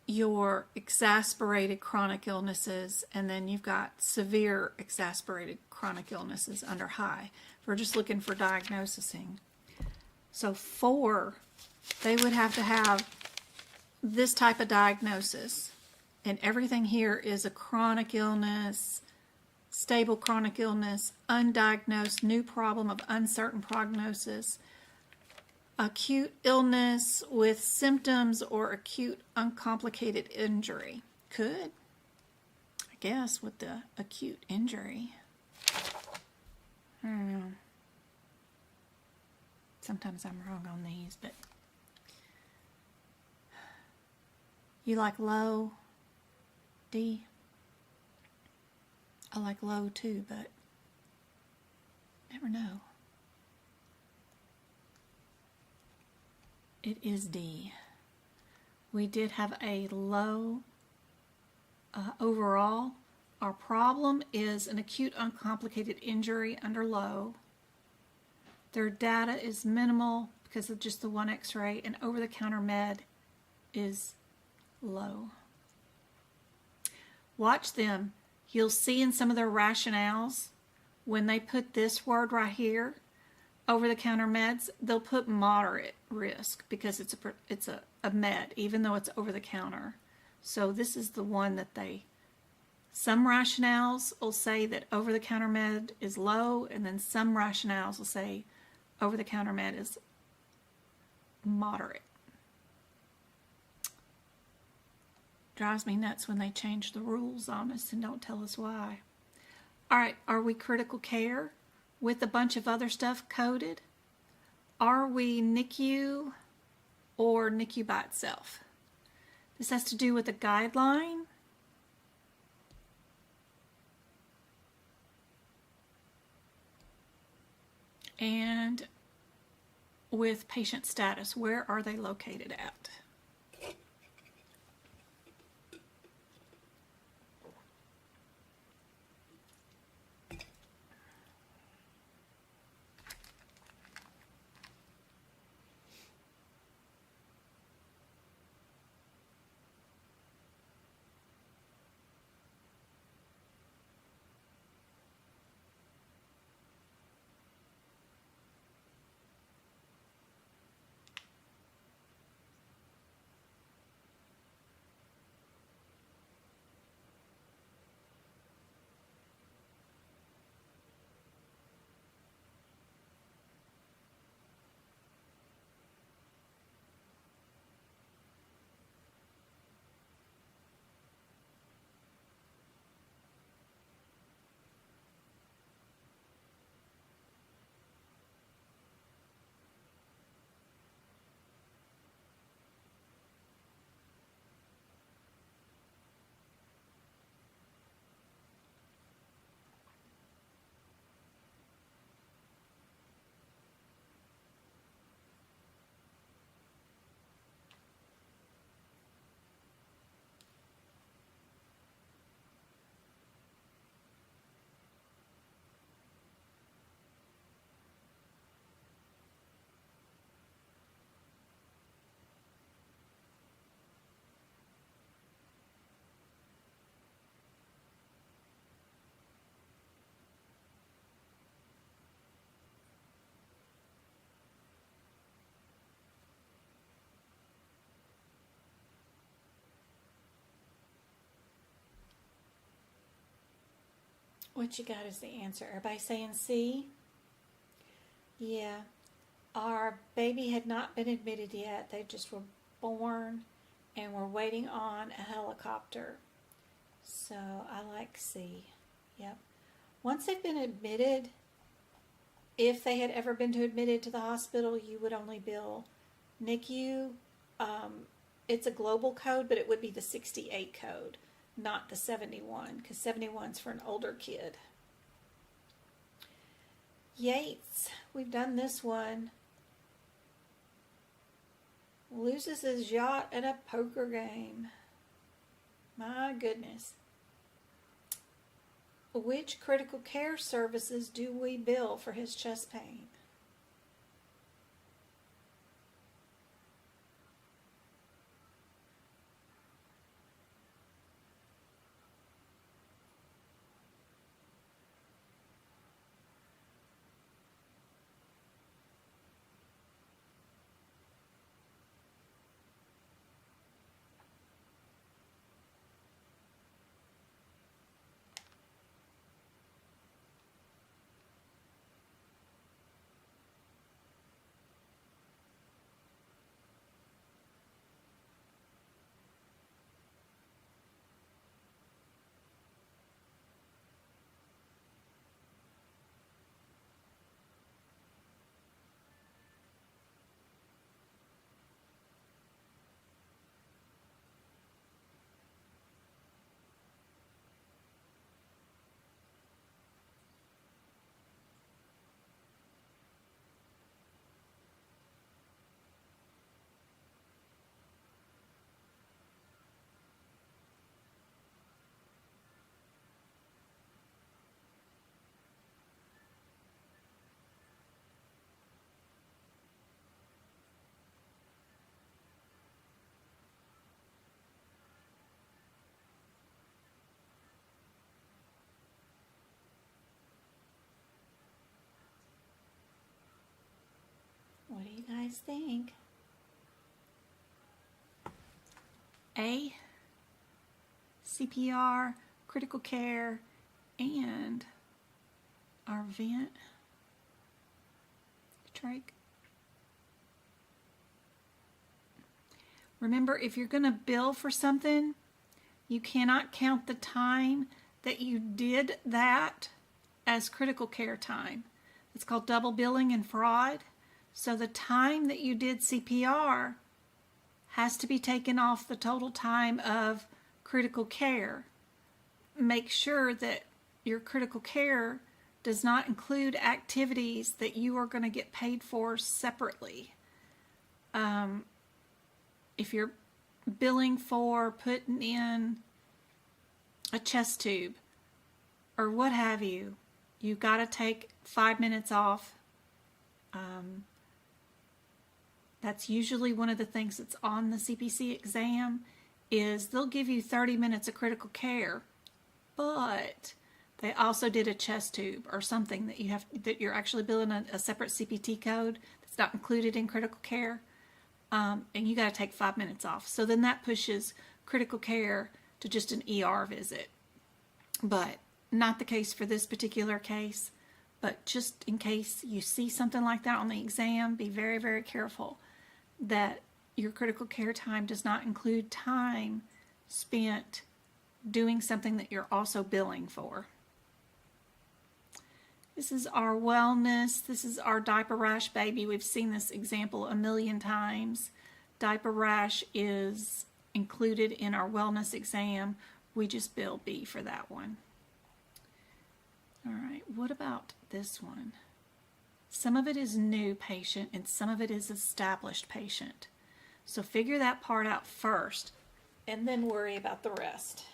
your exacerbated chronic illnesses, and then you've got severe exacerbated chronic illnesses under high. We're just looking for diagnosing. So 4, they would have to have this type of diagnosis, and everything here is a chronic illness, stable chronic illness, undiagnosed, new problem of uncertain prognosis, acute illness with symptoms, or acute uncomplicated injury. Could, I guess, with the acute injury. I don't know. Sometimes I'm wrong on these, but you like low, D? I like low too, but never know. It is D. We did have a low overall. Our problem is an acute uncomplicated injury under low. Their data is minimal because of just the 1 x-ray, and over-the-counter med is low. Watch them. You'll see in some of their rationales, when they put this word right here, over-the-counter meds, they'll put moderate risk because it's a med, even though it's over-the-counter. So this is the one that they Some rationales will say that over-the-counter med is low, and then some rationales will say over-the-counter med is moderate. Drives me nuts when they change the rules on us and don't tell us why. All right, are we critical care with a bunch of other stuff coded? Are we NICU or NICU by itself? This has to do with a guideline. And with patient status, where are they located at? What you got is the answer. Everybody saying C? Yeah. Our baby had not been admitted yet. They just were born and we're waiting on a helicopter. So I like C. Yep. Once they've been admitted, if they had ever been admitted to the hospital, you would only bill NICU. It's a global code, but it would be the 68 code, not the 71, because 71 is for an older kid. Yates, we've done this one. Loses his yacht at a poker game. My goodness. Which critical care services do we bill for his chest pain? What do you guys think? A, CPR, critical care, and our vent trach. Remember, if you're going to bill for something, you cannot count the time that you did that as critical care time. It's called double billing and fraud. So the time that you did CPR has to be taken off the total time of critical care. Make sure that your critical care does not include activities that you are going to get paid for separately. If you're billing for putting in a chest tube or what have you, you've got to take 5 minutes off. That's usually one of the things that's on the CPC exam, is they'll give you 30 minutes of critical care, but they also did a chest tube or something that you're actually billing a separate CPT code that's not included in critical care, and you got to take 5 minutes off. So then that pushes critical care to just an ER visit. But not the case for this particular case. But just in case you see something like that on the exam, be very, very careful that your critical care time does not include time spent doing something that you're also billing for. This is our wellness. This is our diaper rash baby. We've seen this example a million times. Diaper rash is included in our wellness exam. We just bill B for that one. All right, what about this one? Some of it is new patient and some of it is established patient. So figure that part out first and then worry about the rest.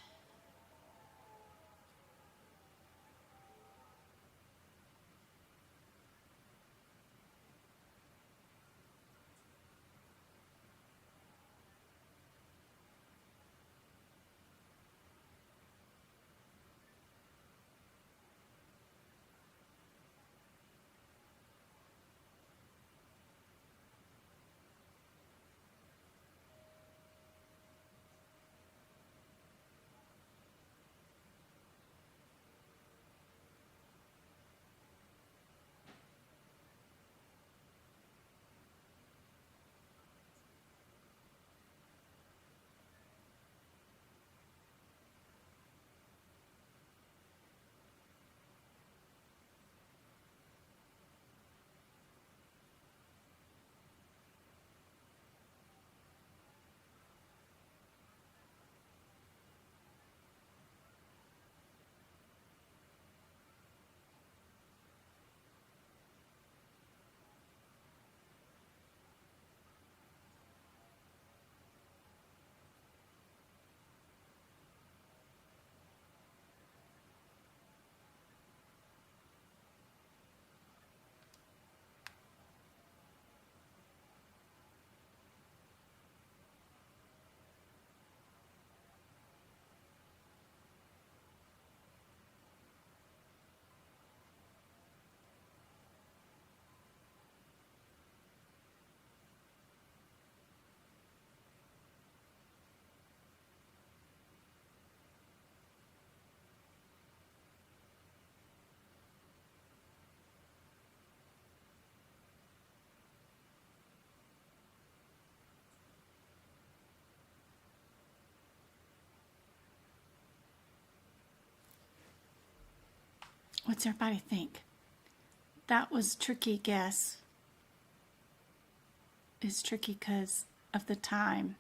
What's everybody think? That was a tricky guess. It's tricky because of the time.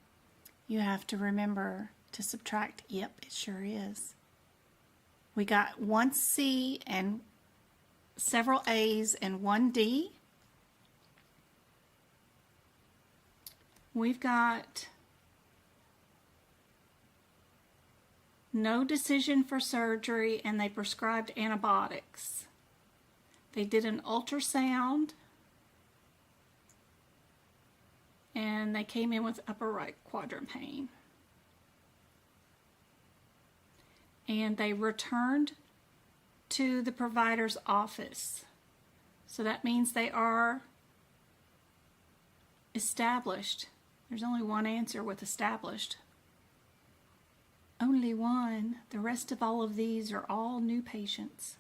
You have to remember to subtract. Yep, it sure is. We got one C and several A's and one D. We've got no decision for surgery, and they prescribed antibiotics. They did an ultrasound, and they came in with upper right quadrant pain. And they returned to the provider's office. So that means they are established. There's only one answer with established. Only one. The rest of all of these are all new patients.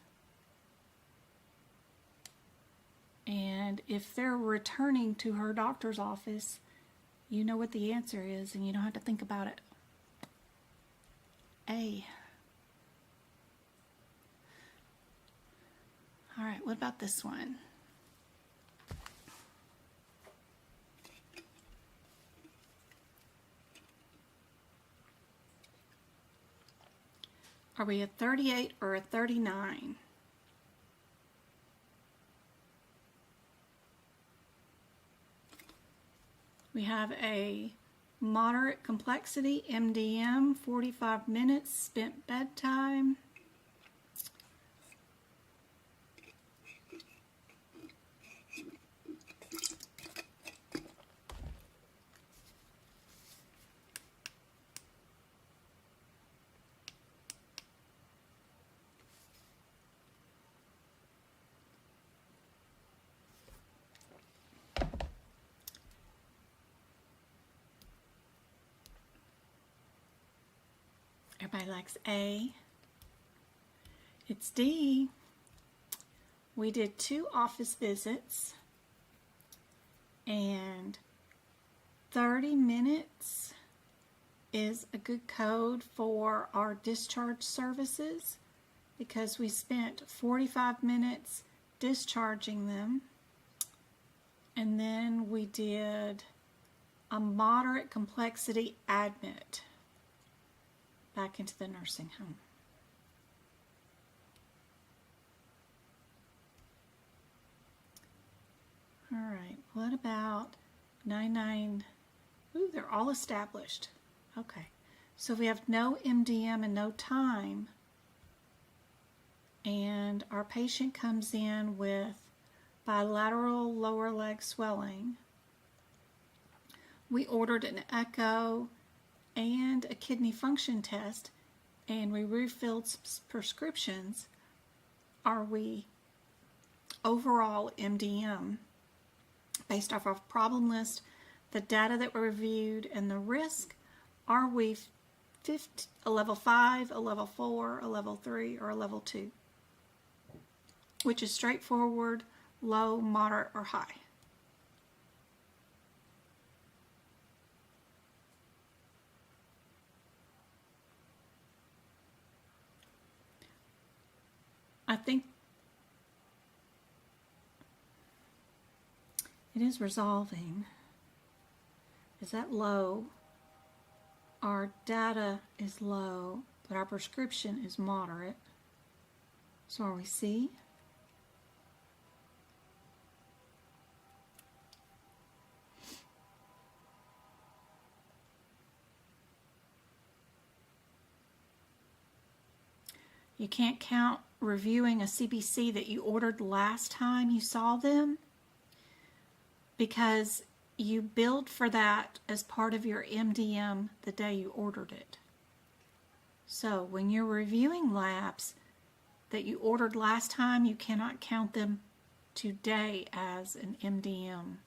And if they're returning to her doctor's office, you know what the answer is and you don't have to think about it. A. All right, what about this one? Are we a 38 or a 39? We have a moderate complexity, MDM, 45 minutes, spent bedtime. Everybody likes A. It's D. We did 2 office visits and 30 minutes is a good code for our discharge services because we spent 45 minutes discharging them, and then we did a moderate complexity admit back into the nursing home. All right, what about 99? Ooh, they're all established. Okay, so we have no MDM and no time, and our patient comes in with bilateral lower leg swelling. We ordered an echo and a kidney function test, and we refilled some prescriptions. Are we overall MDM based off our problem list, the data that we reviewed, and the risk? Are we a level 5, a level 4, a level 3, or a level 2? Which is straightforward, low, moderate, or high. I think it is resolving. Is that low? Our data is low, but our prescription is moderate. So are we C? You can't count reviewing a CPC that you ordered last time you saw them because you billed for that as part of your MDM the day you ordered it. So when you're reviewing labs that you ordered last time, you cannot count them today as an MDM.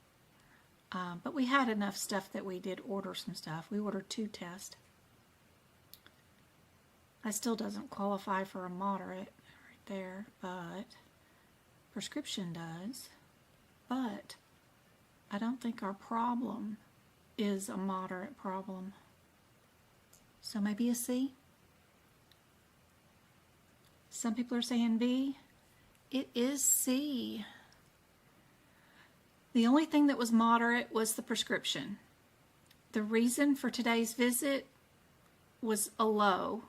But we had enough stuff that we did order some stuff. We ordered 2 tests. That still doesn't qualify for a moderate right there, but prescription does. But I don't think our problem is a moderate problem. So maybe a C? Some people are saying B. It is C. The only thing that was moderate was the prescription. The reason for today's visit was a low,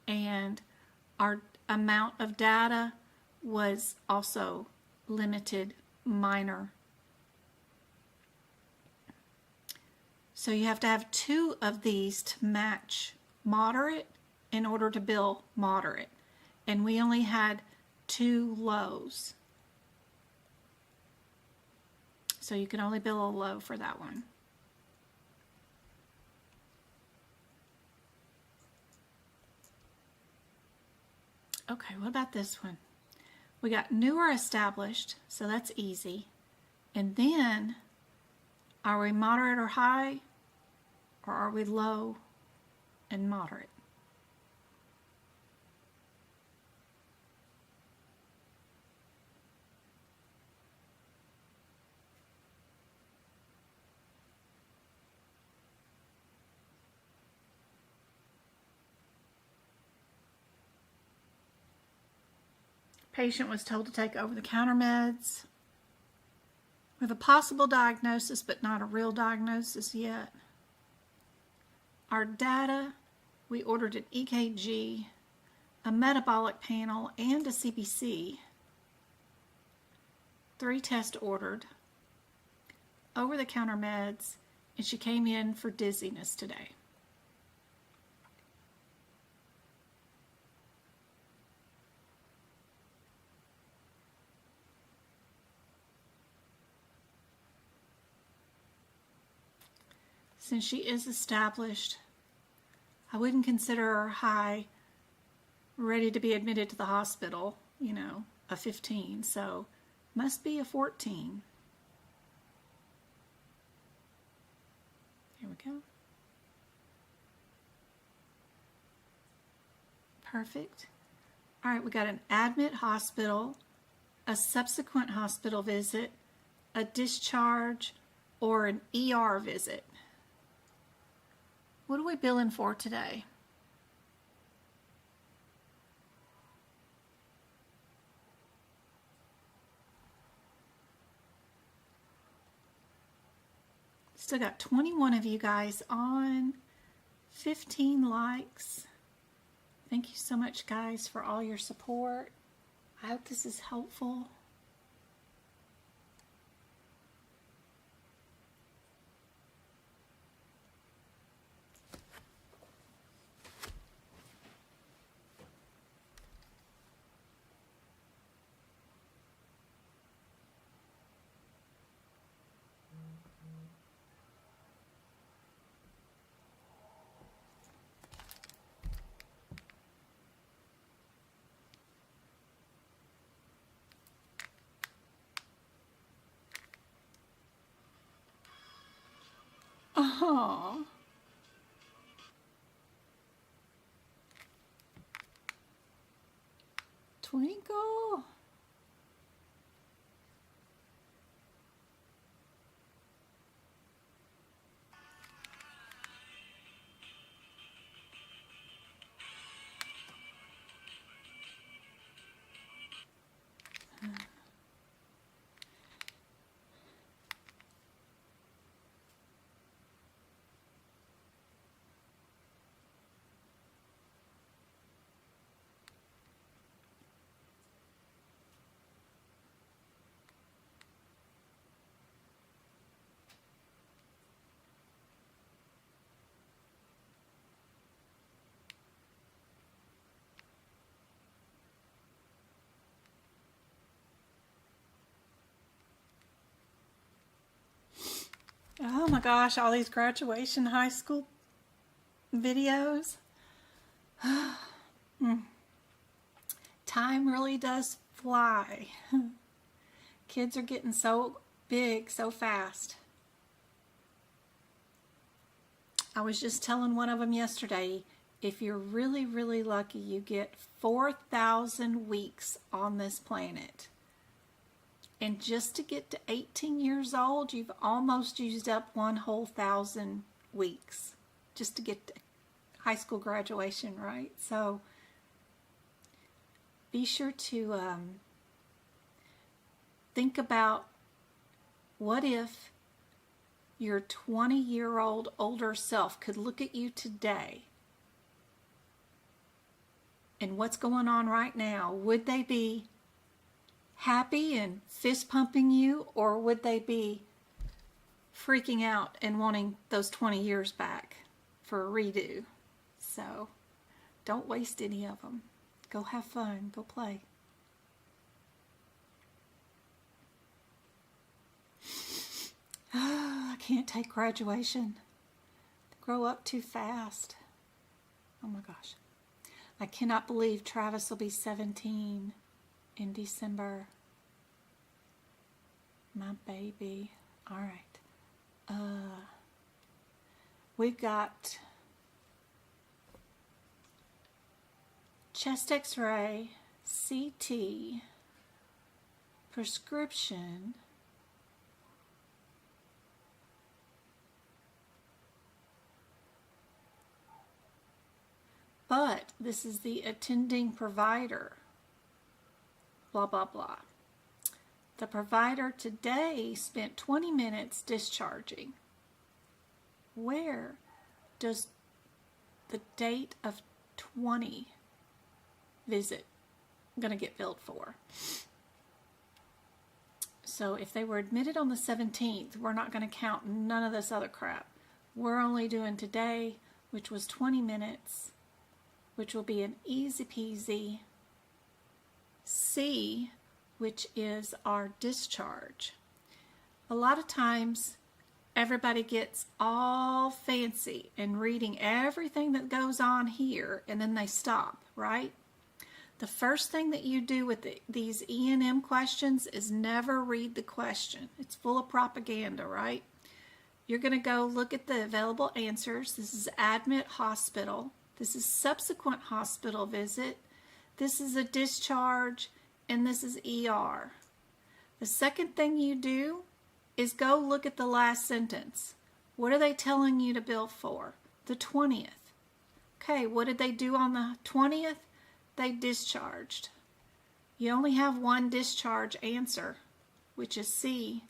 and our amount of data was also limited, minor. So you have to have 2 of these to match moderate in order to bill moderate. And we only had 2 lows. So you can only bill a low for that one. Okay, what about this one? We got newer established, so that's easy. And then, are we moderate or high, or are we low and moderate? Patient was told to take over-the-counter meds with a possible diagnosis, but not a real diagnosis yet. Our data, we ordered an EKG, a metabolic panel, and a CPC. 3 tests ordered, over-the-counter meds, and she came in for dizziness today. Since she is established, I wouldn't consider her high, ready to be admitted to the hospital, you know, a 15, so must be a 14. Here we go. Perfect. All right, we got an admit hospital, a subsequent hospital visit, a discharge, or an ER visit. What are we billing for today? Still got 21 of you guys on, 15 likes. Thank you so much, guys, for all your support. I hope this is helpful. Oh, Twinkle. Oh my gosh, all these graduation high school videos. Time really does fly. Kids are getting so big so fast. I was just telling one of them yesterday, if you're really, really lucky, you get 4,000 weeks on this planet. And just to get to 18 years old, you've almost used up one whole 1,000 weeks just to get to high school graduation, right? So be sure to think about, what if your 20-year-old older self could look at you today and what's going on right now? Would they be happy and fist pumping you, or would they be freaking out and wanting those 20 years back for a redo? So don't waste any of them. Go have fun. Go play. I can't take graduation. Grow up too fast. Oh my gosh. I cannot believe Travis will be 17 in December. My baby. All right. We've got chest x-ray, CT, prescription, but this is the attending provider blah, blah, blah. The provider today spent 20 minutes discharging. Where does the date of 20 visit going to get billed for? So if they were admitted on the 17th, we're not going to count none of this other crap. We're only doing today, which was 20 minutes, which will be an easy peasy C, which is our discharge. A lot of times, everybody gets all fancy in reading everything that goes on here, and then they stop, right? The first thing that you do with these E&M questions is never read the question. It's full of propaganda, right? You're going to go look at the available answers. This is admit hospital. This is subsequent hospital visit. This is a discharge, and this is ER. The second thing you do is go look at the last sentence. What are they telling you to bill for? The 20th. Okay, what did they do on the 20th? They discharged. You only have one discharge answer, which is C.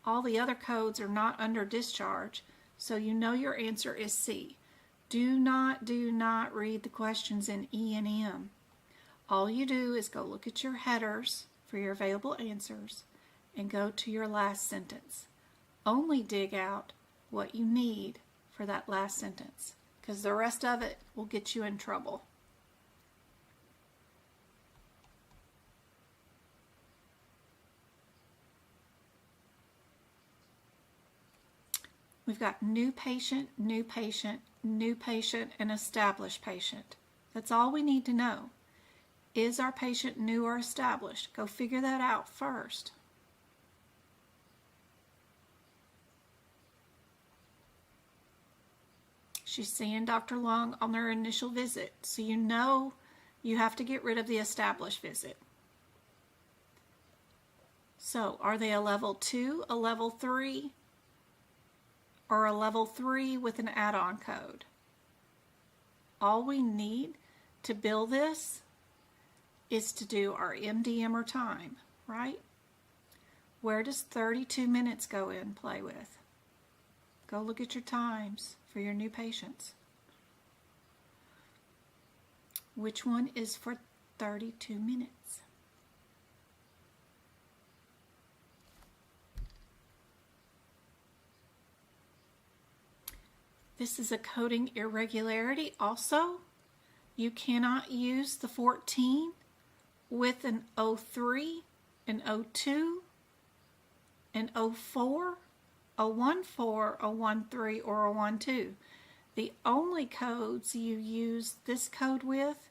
All the other codes are not under discharge, so you know your answer is C. Do not read the questions in E&M. All you do is go look at your headers for your available answers and go to your last sentence. Only dig out what you need for that last sentence, because the rest of it will get you in trouble. We've got new patient, new patient, new patient, and established patient. That's all we need to know. Is our patient new or established? Go figure that out first. She's seeing Dr. Long on their initial visit, so you know you have to get rid of the established visit. So, are they a level 2, a level 3, or a level 3 with an add-on code? All we need to bill this is to do our MDM or time, right? Where does 32 minutes go in play with? Go look at your times for your new patients. Which one is for 32 minutes? This is a coding irregularity also. You cannot use the 14 with an 03, an 02, an 04, a 14, a 13, or a 12. The only codes you use this code with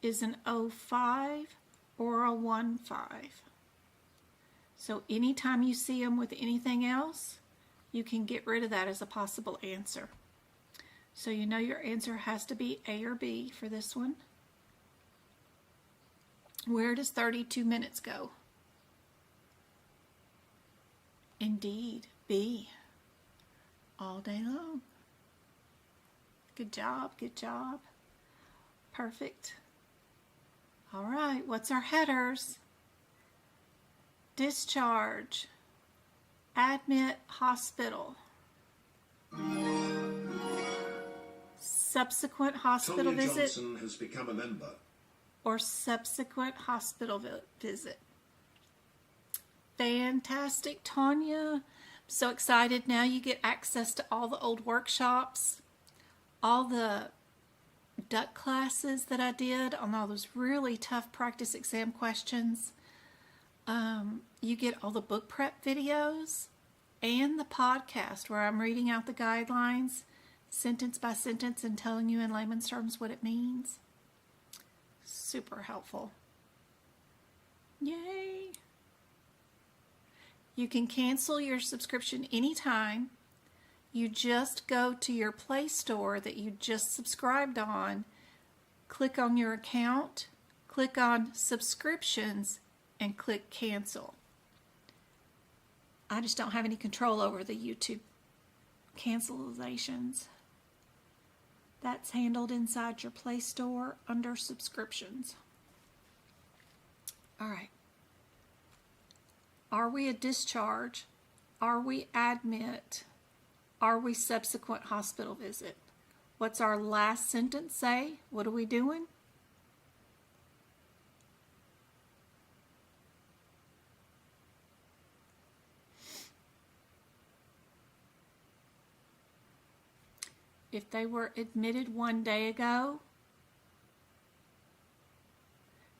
is an 05 or a 15. So anytime you see them with anything else, you can get rid of that as a possible answer. So you know your answer has to be A or B for this one. Where does 32 minutes go? Indeed, B. All day long. Good job, good job. Perfect. All right, what's our headers? Discharge, admit hospital, subsequent hospital Tonya visit, Johnson has become a member, or subsequent hospital visit. Fantastic, Tonya. I'm so excited. Now you get access to all the old workshops, all the duck classes that I did on all those really tough practice exam questions. You get all the book prep videos and the podcast where I'm reading out the guidelines sentence by sentence and telling you in layman's terms what it means. Super helpful. Yay! You can cancel your subscription anytime. You just go to your Play Store that you just subscribed on, click on your account, click on subscriptions, and click cancel. I just don't have any control over the YouTube cancelizations. That's handled inside your Play Store under subscriptions. All right, Are we a discharge? Are we admit? Are we subsequent hospital visit? What's our last sentence say? What are we doing? If they were admitted 1 day ago,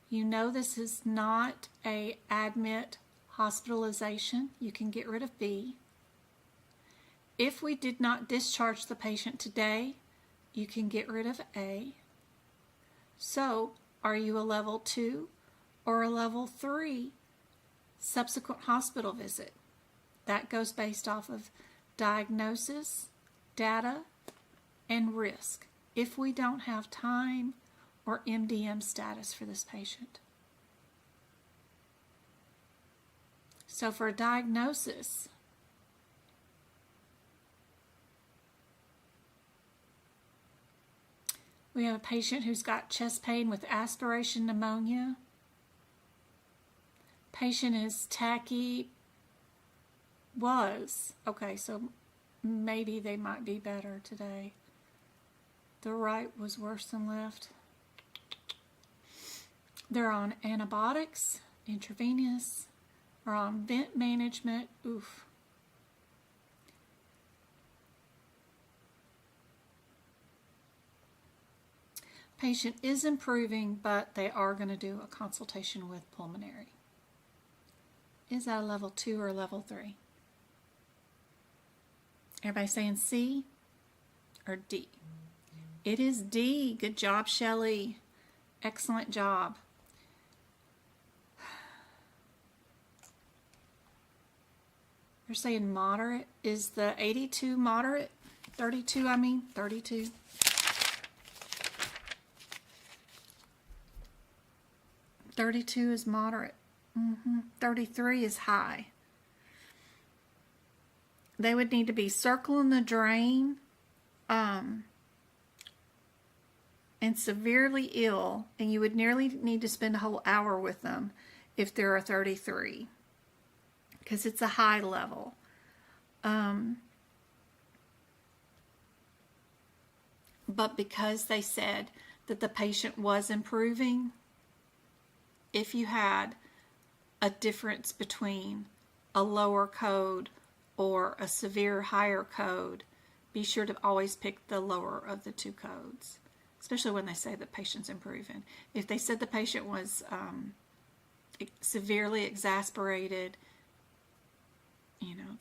you know this is not a admit hospitalization. You can get rid of B. If we did not discharge the patient today, you can get rid of A. So, are you a level 2 or a level 3 subsequent hospital visit? That goes based off of diagnosis, data, and risk, if we don't have time or MDM status for this patient. So for a diagnosis, we have a patient who's got chest pain with aspiration pneumonia. Patient is okay, so maybe they might be better today. The right was worse than left. They're on antibiotics, intravenous, or on vent management. Oof. Patient is improving, but they are going to do a consultation with pulmonary. Is that a level 2 or level 3? Everybody saying C or D? It is D. Good job, Shelley. Excellent job. They're saying moderate. Is the 82 moderate? 32, I mean. 32. .32 is moderate. 33 is high. They would need to be circling the drain and severely ill, and you would nearly need to spend a whole hour with them if they're a 33, because it's a high level. But because they said that the patient was improving, if you had a difference between a lower code or a severe higher code, be sure to always pick the lower of the two codes, especially when they say the patient's improving. If they said the patient was severely exasperated, you know,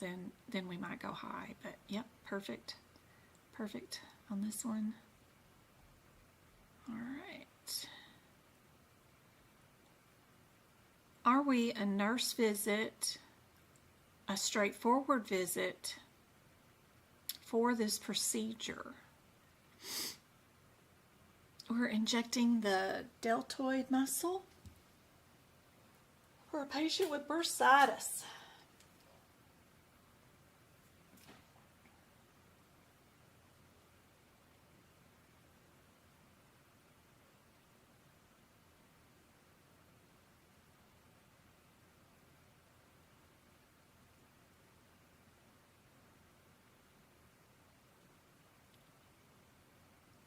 then we might go high. But yep, perfect on this one. All right. Are we a nurse visit, a straightforward visit for this procedure? We're injecting the deltoid muscle for a patient with bursitis.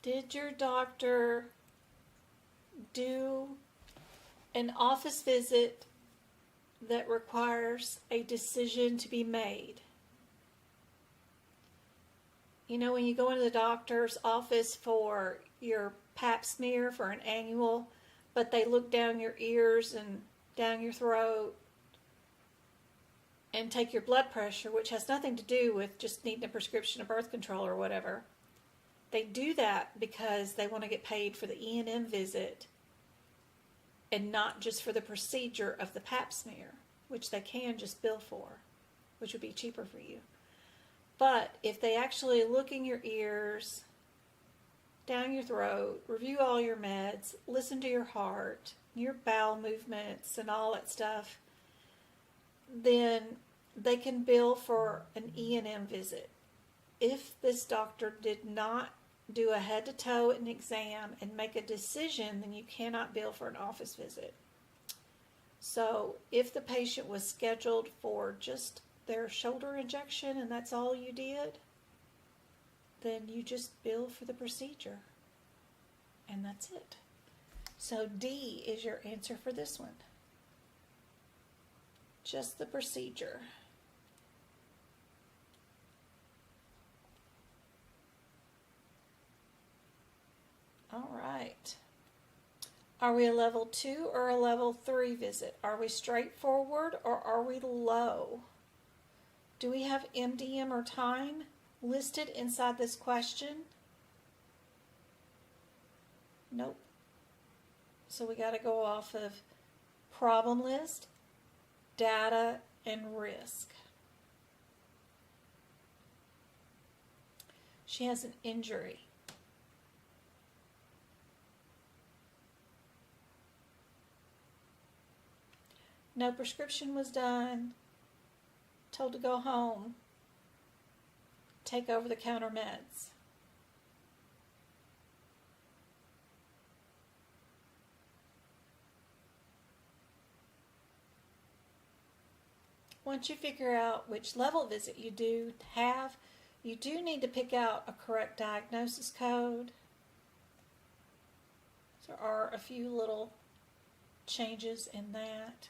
Did your doctor do an office visit that requires a decision to be made? You know, when you go into the doctor's office for your pap smear for an annual, but they look down your ears and down your throat and take your blood pressure, which has nothing to do with just needing a prescription of birth control or whatever. They do that because they want to get paid for the E&M visit and not just for the procedure of the pap smear, which they can just bill for, which would be cheaper for you. But if they actually look in your ears, down your throat, review all your meds, listen to your heart, your bowel movements and all that stuff, then they can bill for an E&M visit. If this doctor did not do a head-to-toe exam and make a decision, then you cannot bill for an office visit. So if the patient was scheduled for just their shoulder injection and that's all you did, then you just bill for the procedure. And that's it. So D is your answer for this one. Just the procedure. All right. Are we a level 2 or a level 3 visit? Are we straightforward or are we low? Do we have MDM or time listed inside this question? Nope. So we got to go off of problem list, data, and risk. She has an injury. No prescription was done. Told to go home. Take over-the-counter meds. Once you figure out which level visit you do have, you do need to pick out a correct diagnosis code. There are a few little changes in that.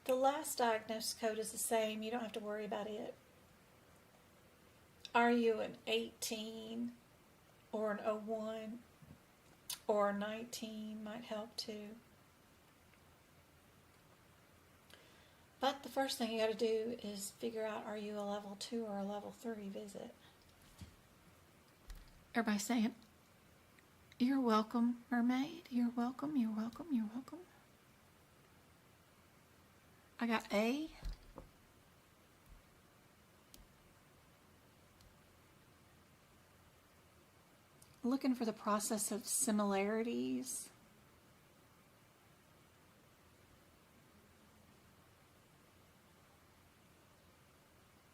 The last diagnosis code is the same. You don't have to worry about it. Are you an 18 or an 01 or a 19 might help too. But the first thing you got to do is figure out, are you a level 2 or a level 3 visit? Everybody saying, you're welcome, mermaid. You're welcome, you're welcome, you're welcome. I got A. Looking for the process of similarities.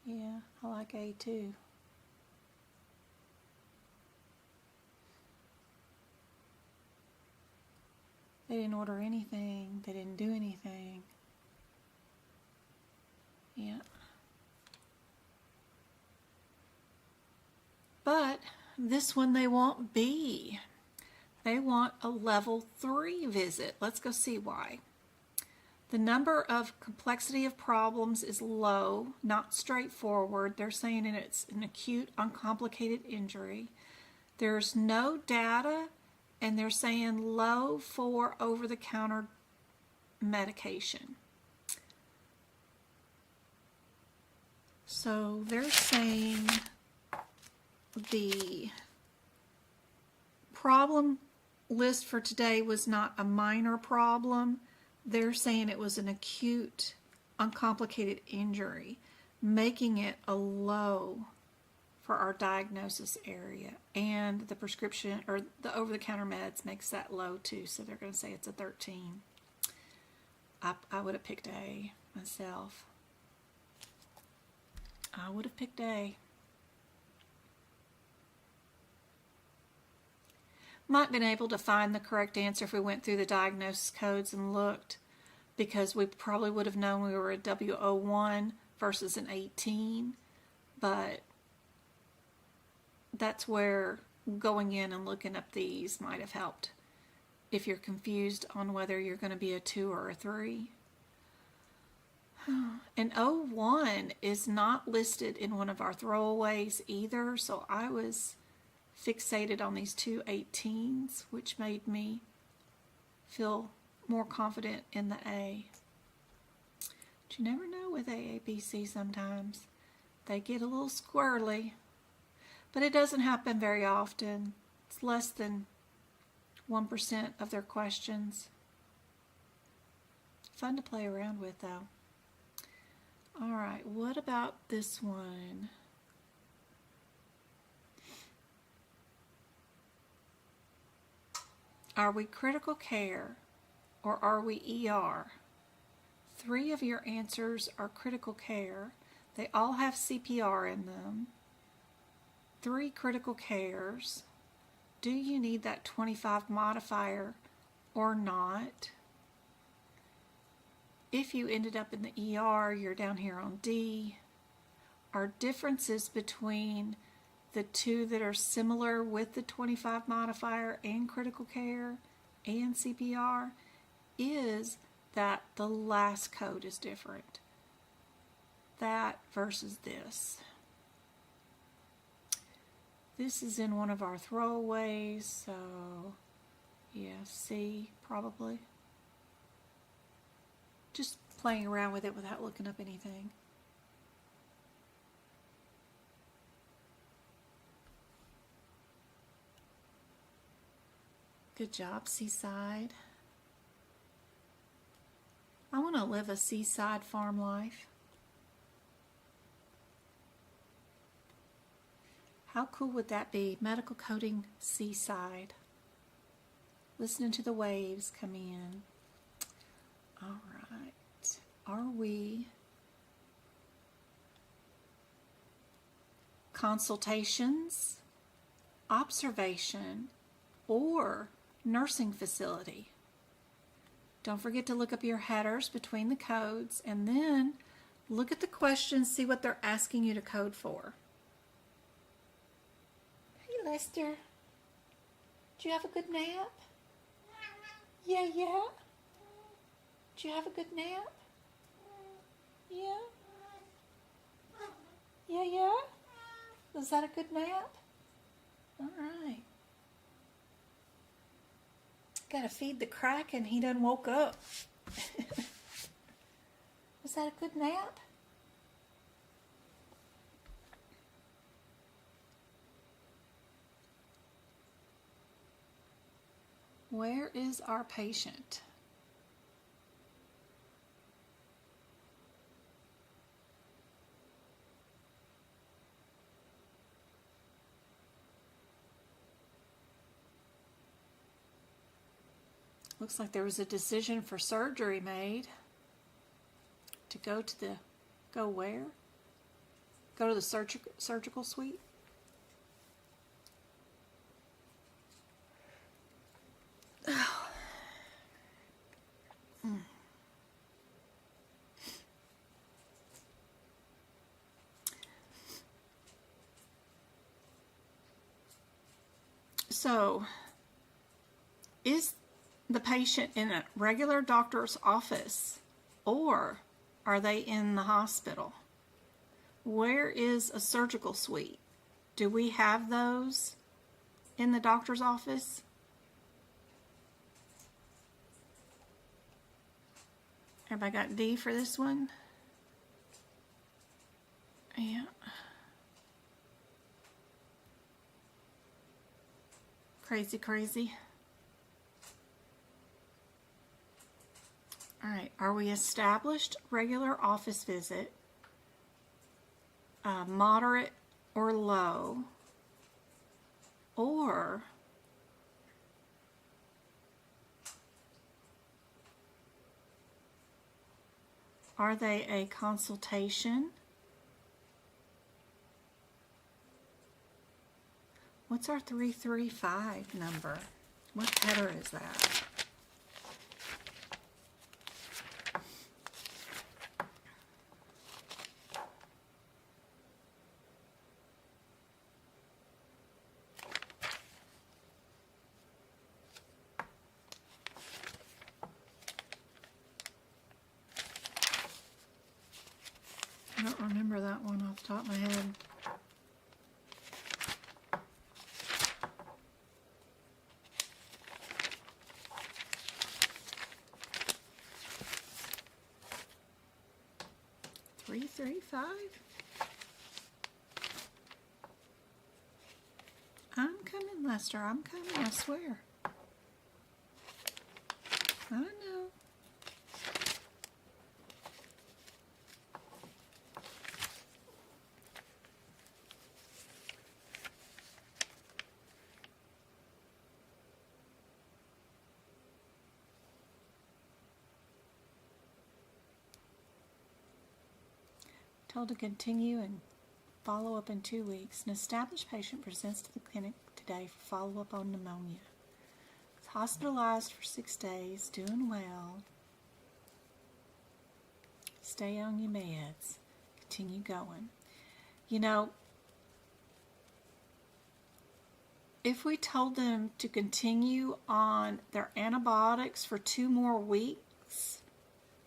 Yeah, I like A too. They didn't order anything. They didn't do anything. Yeah. But this one they want B. They want a level 3 visit. Let's go see why. The number of complexity of problems is low, not straightforward. They're saying it's an acute, uncomplicated injury. There's no data, and they're saying low for over-the-counter medication. So they're saying the problem list for today was not a minor problem. They're saying it was an acute, uncomplicated injury, making it a low for our diagnosis area. And the prescription, or the over-the-counter meds, makes that low too, so they're going to say it's a 13. I would have picked A myself. I would have picked A. Might have been able to find the correct answer if we went through the diagnosis codes and looked, because we probably would have known we were a W01 versus an 18, but that's where going in and looking up these might have helped if you're confused on whether you're going to be a 2 or a 3. And 01 is not listed in one of our throwaways either, so I was fixated on these two 18s, which made me feel more confident in the A. But you never know with aapc sometimes. They get a little squirrely, but it doesn't happen very often. It's less than 1% of their questions. Fun to play around with though. All right, what about this one? Are we critical care or are we ER? 3 of your answers are critical care. They all have CPR in them. 3 critical cares. Do you need that 25 modifier or not. If you ended up in the ER, you're down here on D. Are differences between the two that are similar with the 25 modifier and critical care and CPR is that the last code is different. That versus this. This is in one of our throwaways, so yeah, C probably. Just playing around with it without looking up anything. Good job, Seaside. I want to live a seaside farm life. How cool would that be? Medical coding seaside. Listening to the waves come in. All right. Are we consultations, observation, or nursing facility? Don't forget to look up your headers between the codes and then look at the questions, see what they're asking you to code for. Hey Lester, did you have a good nap? Yeah. Did you have a good nap? Yeah? Yeah? Was that a good nap? All right. Gotta feed the Kraken, he done woke up. Was that a good nap? Where is our patient? Looks like there was a decision for surgery made to go to the, go where? Go to the surgical suite? Oh. So, is the patient in a regular doctor's office or are they in the hospital? Where is a surgical suite? Do we have those in the doctor's office? Everybody got D for this one? Yeah. Crazy. All right, are we established regular office visit, moderate or low, or are they a consultation? What's our 335 number? What header is that? I don't remember that one off the top of my head. I'm coming, Lester. I'm coming, I swear. I know. Told to continue and follow up in 2 weeks. An established patient presents to the clinic today for follow-up on pneumonia. It's hospitalized for 6 days, doing well. Stay on your meds. Continue going. You know, if we told them to continue on their antibiotics for 2 more weeks,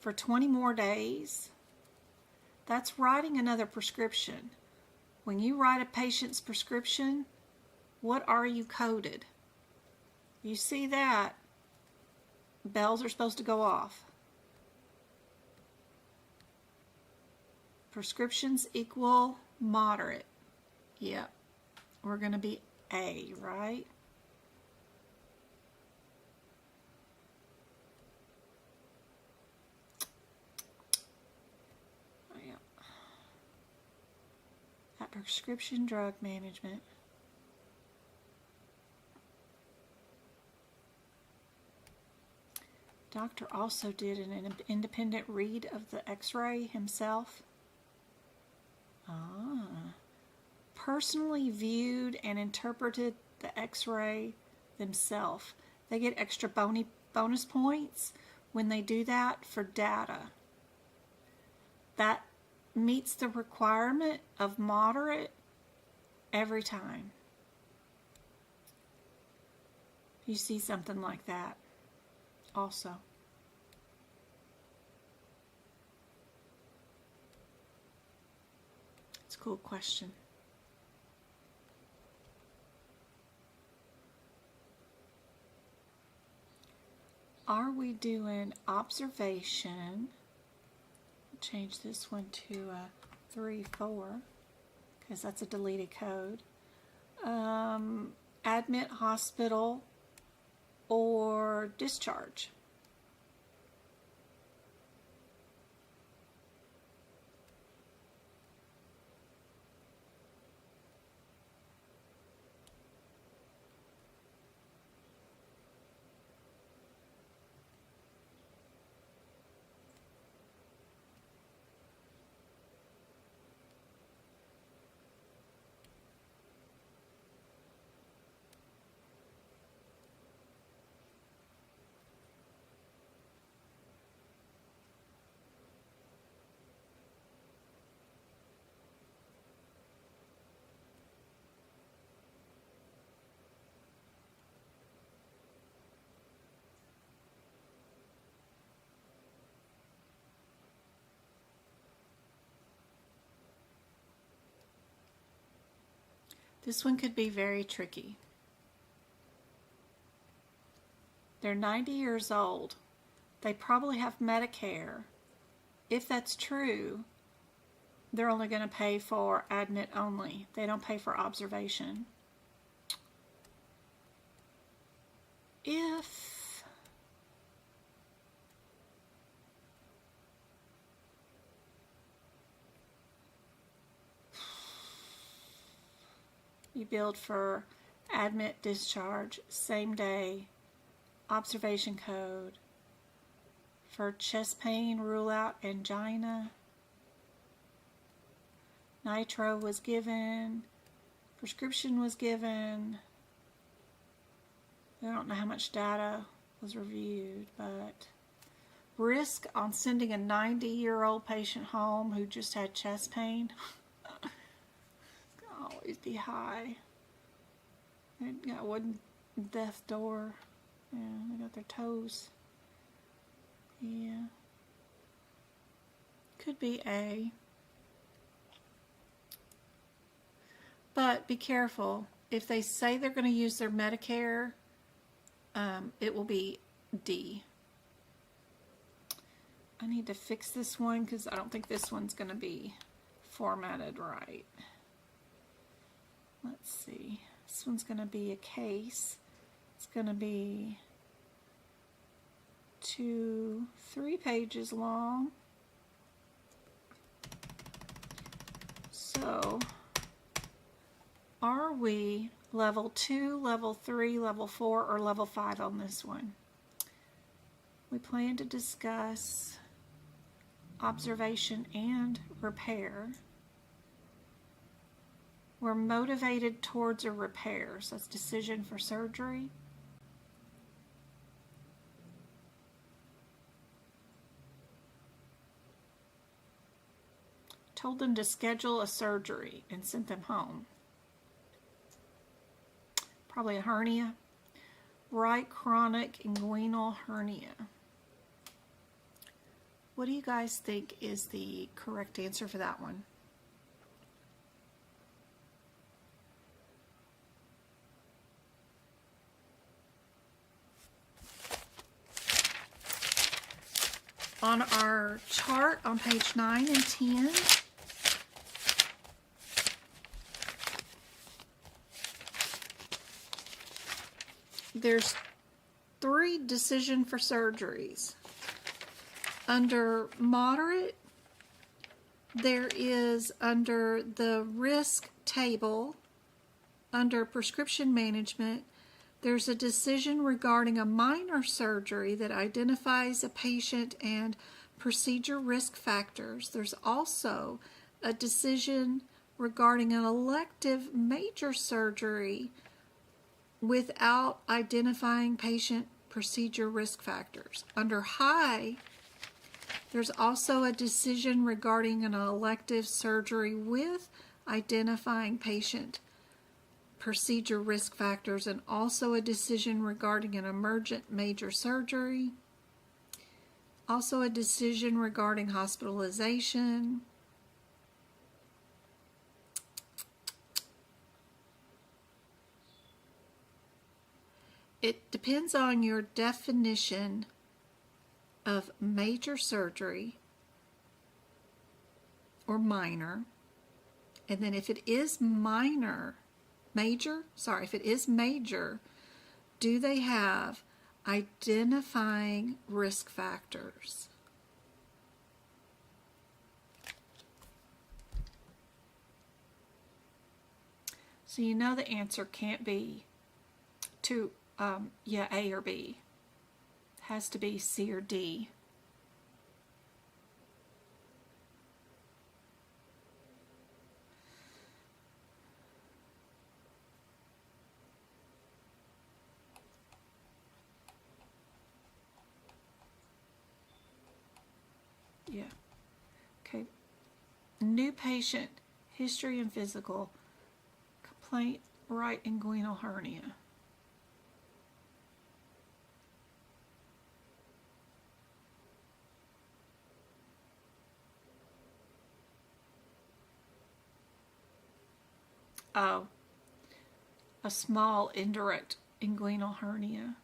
for 20 more days, that's writing another prescription. When you write a patient's prescription, what are you coded? You see that, bells are supposed to go off. Prescriptions equal moderate. Yep, we're going to be A, right? Oh, yeah. That prescription drug management. Doctor also did an independent read of the x-ray himself. Personally viewed and interpreted the x-ray themselves. They get extra bonus points when they do that for data. That meets the requirement of moderate every time. You see something like that also. It's a cool question. Are we doing observation? Change this one to 3-4 because that's a deleted code. Admit hospital or discharge. This one could be very tricky. They're 90 years old. They probably have Medicare. If that's true, they're only going to pay for admit only. They don't pay for observation. If you billed for admit, discharge, same day, observation code, for chest pain, rule out angina, nitro was given, prescription was given. I don't know how much data was reviewed, but risk on sending a 90-year-old patient home who just had chest pain always be high. They got wooden death door. Yeah, they got their toes. Yeah. Could be A. But be careful. If they say they're going to use their Medicare, it will be D. I need to fix this one because I don't think this one's going to be formatted right. Let's see. This one's going to be a case. It's going to be 3 pages long. So, are we level 2, level 3, level 4, or level 5 on this one? We plan to discuss observation and repair. We're motivated towards a repair, so that's decision for surgery. told them to schedule a surgery and sent them home. Probably a hernia. Right chronic inguinal hernia. What do you guys think is the correct answer for that one? On our chart on page 9 and 10, there's 3 decision for surgeries. Under moderate, there is under the risk table, under prescription management, there's a decision regarding a minor surgery that identifies a patient and procedure risk factors. There's also a decision regarding an elective major surgery without identifying patient procedure risk factors. Under high, there's also a decision regarding an elective surgery with identifying patient procedure risk factors, and also a decision regarding an emergent major surgery. Also a decision regarding hospitalization. It depends on your definition of major surgery or minor. And then if it is if it is major, do they have identifying risk factors? So you know the answer can't be to A or B. It has to be C or D. Yeah. Okay. New patient, history and physical, complaint, right inguinal hernia. Oh, a small indirect inguinal hernia.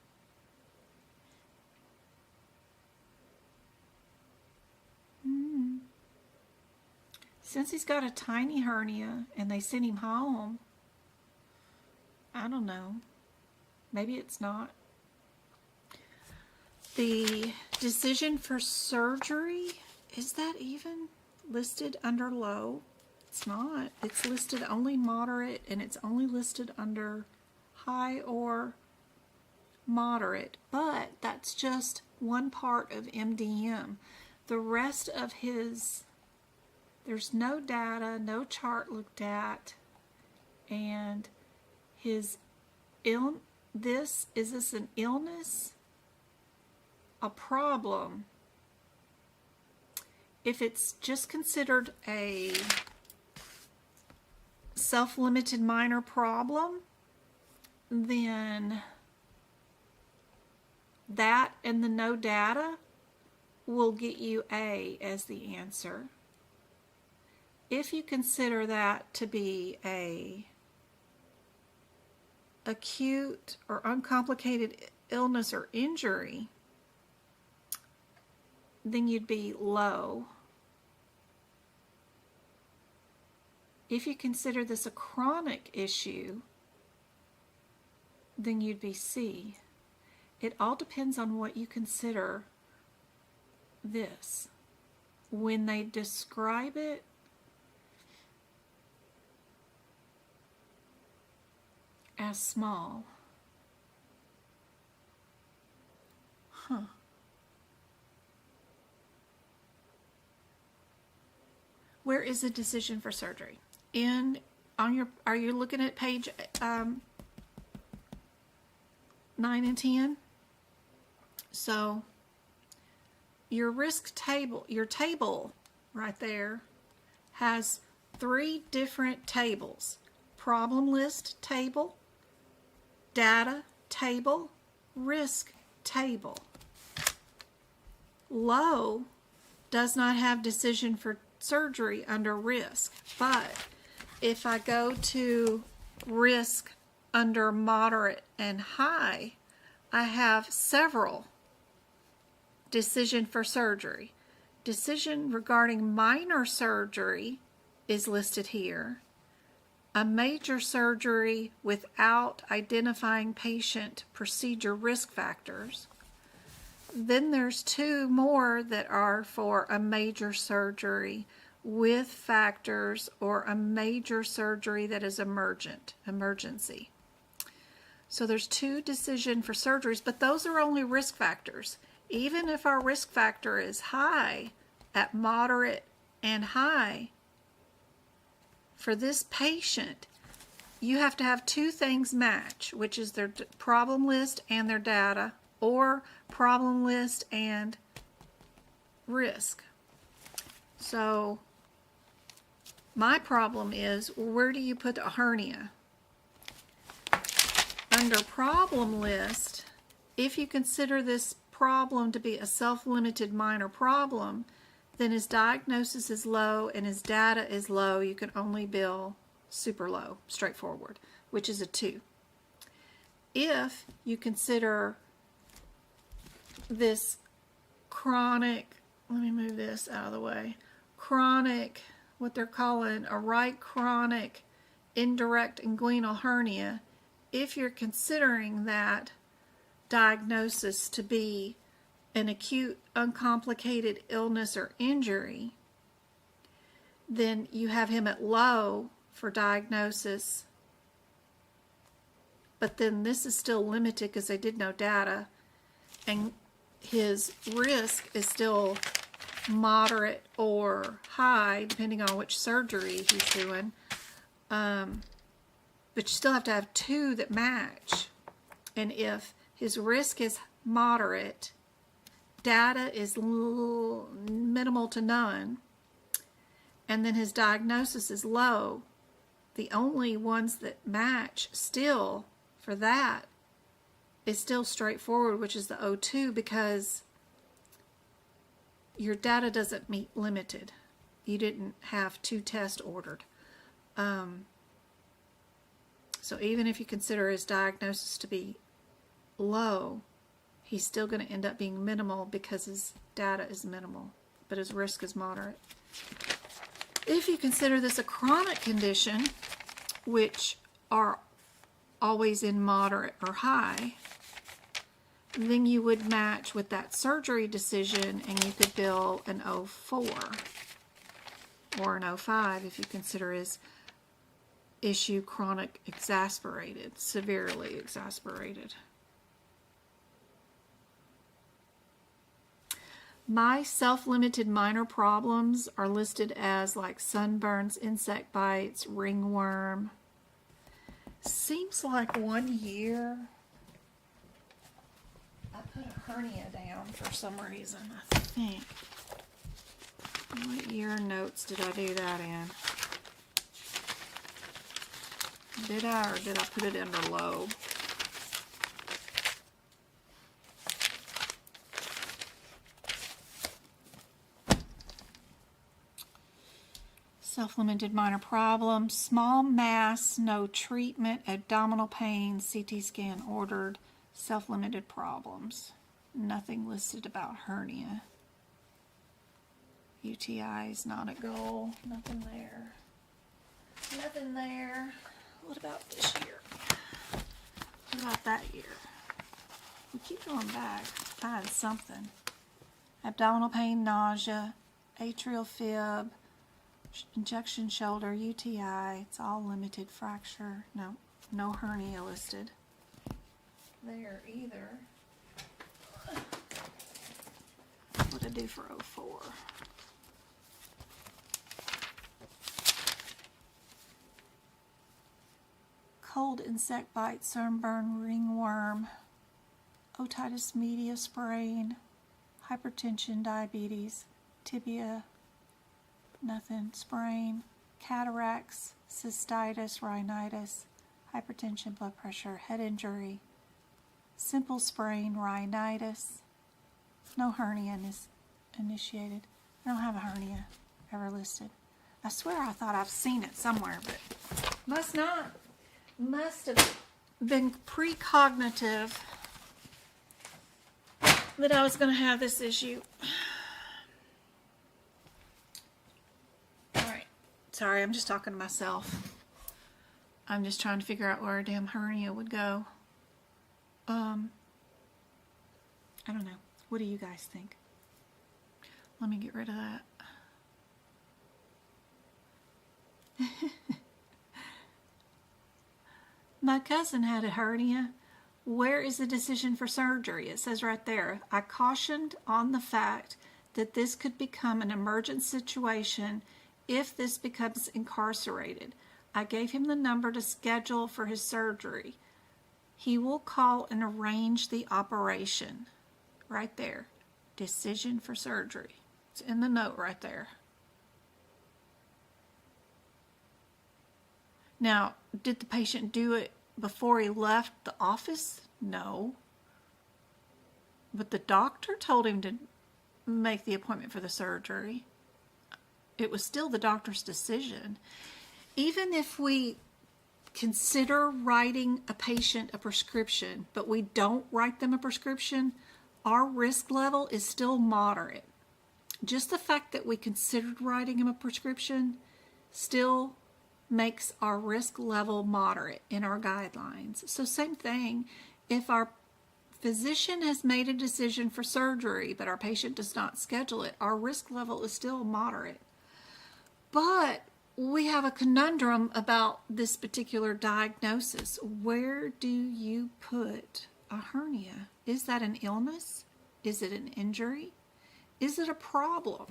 Since he's got a tiny hernia and they sent him home, I don't know. Maybe it's not. The decision for surgery, is that even listed under low? It's not. It's listed only moderate, and it's only listed under high or moderate. But that's just one part of MDM. The rest of his... There's no data, no chart looked at, and his is this an illness? A problem? If it's just considered a self-limited minor problem, then that and the no data will get you A as the answer. If you consider that to be a acute or uncomplicated illness or injury, then you'd be low. If you consider this a chronic issue, then you'd be C. It all depends on what you consider this. When they describe it as small. Where is the decision for surgery? Are you looking at page 9 and 10? So your risk table, your table right there has 3 different tables: problem list table, data table, risk table. Low does not have decision for surgery under risk, but if I go to risk under moderate and high, I have several decision for surgery. Decision regarding minor surgery is listed here. A major surgery without identifying patient procedure risk factors. Then there's 2 more that are for a major surgery with factors, or a major surgery that is emergency. So there's 2 decision for surgeries, but those are only risk factors. Even if our risk factor is high, at moderate and high, for this patient, you have to have 2 things match, which is their problem list and their data, or problem list and risk. So my problem is, where do you put a hernia? Under problem list, if you consider this problem to be a self-limited minor problem, then his diagnosis is low and his data is low. You can only bill super low, straightforward, which is a 2. If you consider this chronic, let me move this out of the way, chronic, what they're calling a right chronic indirect inguinal hernia, if you're considering that diagnosis to be an acute uncomplicated illness or injury, then you have him at low for diagnosis, but then this is still limited because they did no data, and his risk is still moderate or high depending on which surgery he's doing, but you still have to have 2 that match. And if his risk is moderate, data is minimal to none, and then his diagnosis is low, the only ones that match still for that is still straightforward, which is the O2, because your data doesn't meet limited. You didn't have 2 tests ordered. So even if you consider his diagnosis to be low, he's still going to end up being minimal because his data is minimal, but his risk is moderate. If you consider this a chronic condition, which are always in moderate or high, then you would match with that surgery decision and you could bill an 04 or an 05 if you consider his issue chronic exasperated, severely exasperated. My self-limited minor problems are listed as like sunburns, insect bites, ringworm. Seems like 1 year I put a hernia down for some reason, I think. What year notes did I do that in? Did I, or did I put it under low? Self-limited minor problems, small mass, no treatment, abdominal pain, CT scan ordered, self-limited problems. Nothing listed about hernia. UTI is not a goal. Nothing there. Nothing there. What about this year? What about that year? We keep going back. Find something. Abdominal pain, nausea, atrial fib, injection shoulder, UTI. It's all limited. Fracture. No, no hernia listed there either. What did I do for 04? Cold insect bite, sunburn, ringworm, otitis media sprain, hypertension, diabetes, tibia, Nothing. Sprain, cataracts, cystitis, rhinitis, hypertension, blood pressure, head injury, simple sprain, rhinitis. No hernia is initiated. I don't have a hernia ever listed. I swear I thought I've seen it somewhere, but must not. Must have been precognitive that I was going to have this issue. All right. Sorry, I'm just talking to myself. I'm just trying to figure out where a damn hernia would go. I don't know. What do you guys think? Let me get rid of that. My cousin had a hernia. Where is the decision for surgery? It says right there, I cautioned on the fact that this could become an emergent situation if this becomes incarcerated. I gave him the number to schedule for his surgery. He will call and arrange the operation. Right there. Decision for surgery. It's in the note right there. Now, did the patient do it before he left the office? No. But the doctor told him to make the appointment for the surgery. It was still the doctor's decision. Even if we consider writing a patient a prescription, but we don't write them a prescription, our risk level is still moderate. Just the fact that we considered writing him a prescription still makes our risk level moderate in our guidelines. So same thing, if our physician has made a decision for surgery, but our patient does not schedule it, our risk level is still moderate. But we have a conundrum about this particular diagnosis. Where do you put a hernia? Is that an illness? Is it an injury? Is it a problem?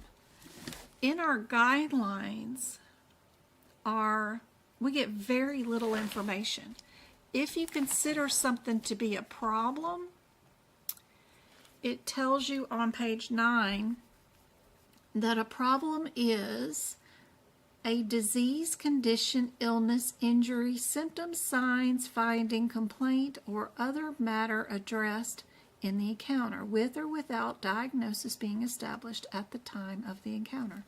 In our guidelines, we get very little information. If you consider something to be a problem, it tells you on page 9 that a problem is a disease, condition, illness, injury, symptoms, signs, finding, complaint, or other matter addressed in the encounter, with or without diagnosis being established at the time of the encounter.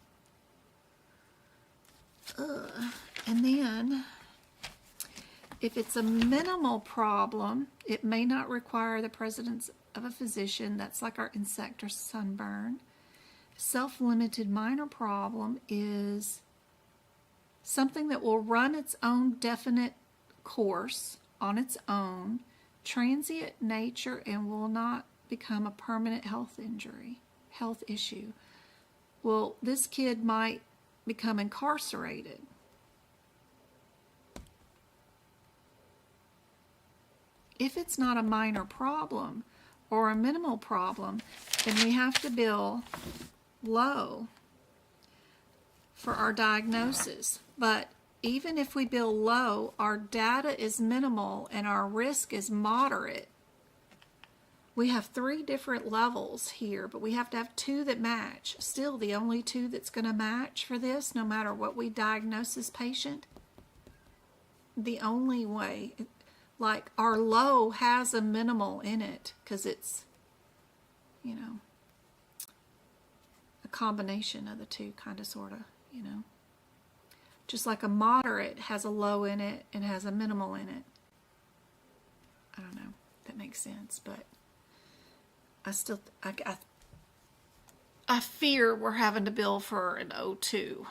And then, if it's a minimal problem, it may not require the presence of a physician. That's like our insect or sunburn. Self-limited minor problem is something that will run its own definite course on its own, transient nature, and will not become a permanent health issue. Well, this kid might become incarcerated. If it's not a minor problem or a minimal problem, then we have to bill low for our diagnosis. But even if we bill low, our data is minimal and our risk is moderate. We have 3 different levels here, but we have to have 2 that match. Still, the only 2 that's going to match for this, no matter what we diagnose this patient, the only way, like our low has a minimal in it because it's, you know, a combination of the 2, kind of, sort of, you know. Just like a moderate has a low in it and has a minimal in it. I don't know if that makes sense, but I fear we're having to bill for an O2.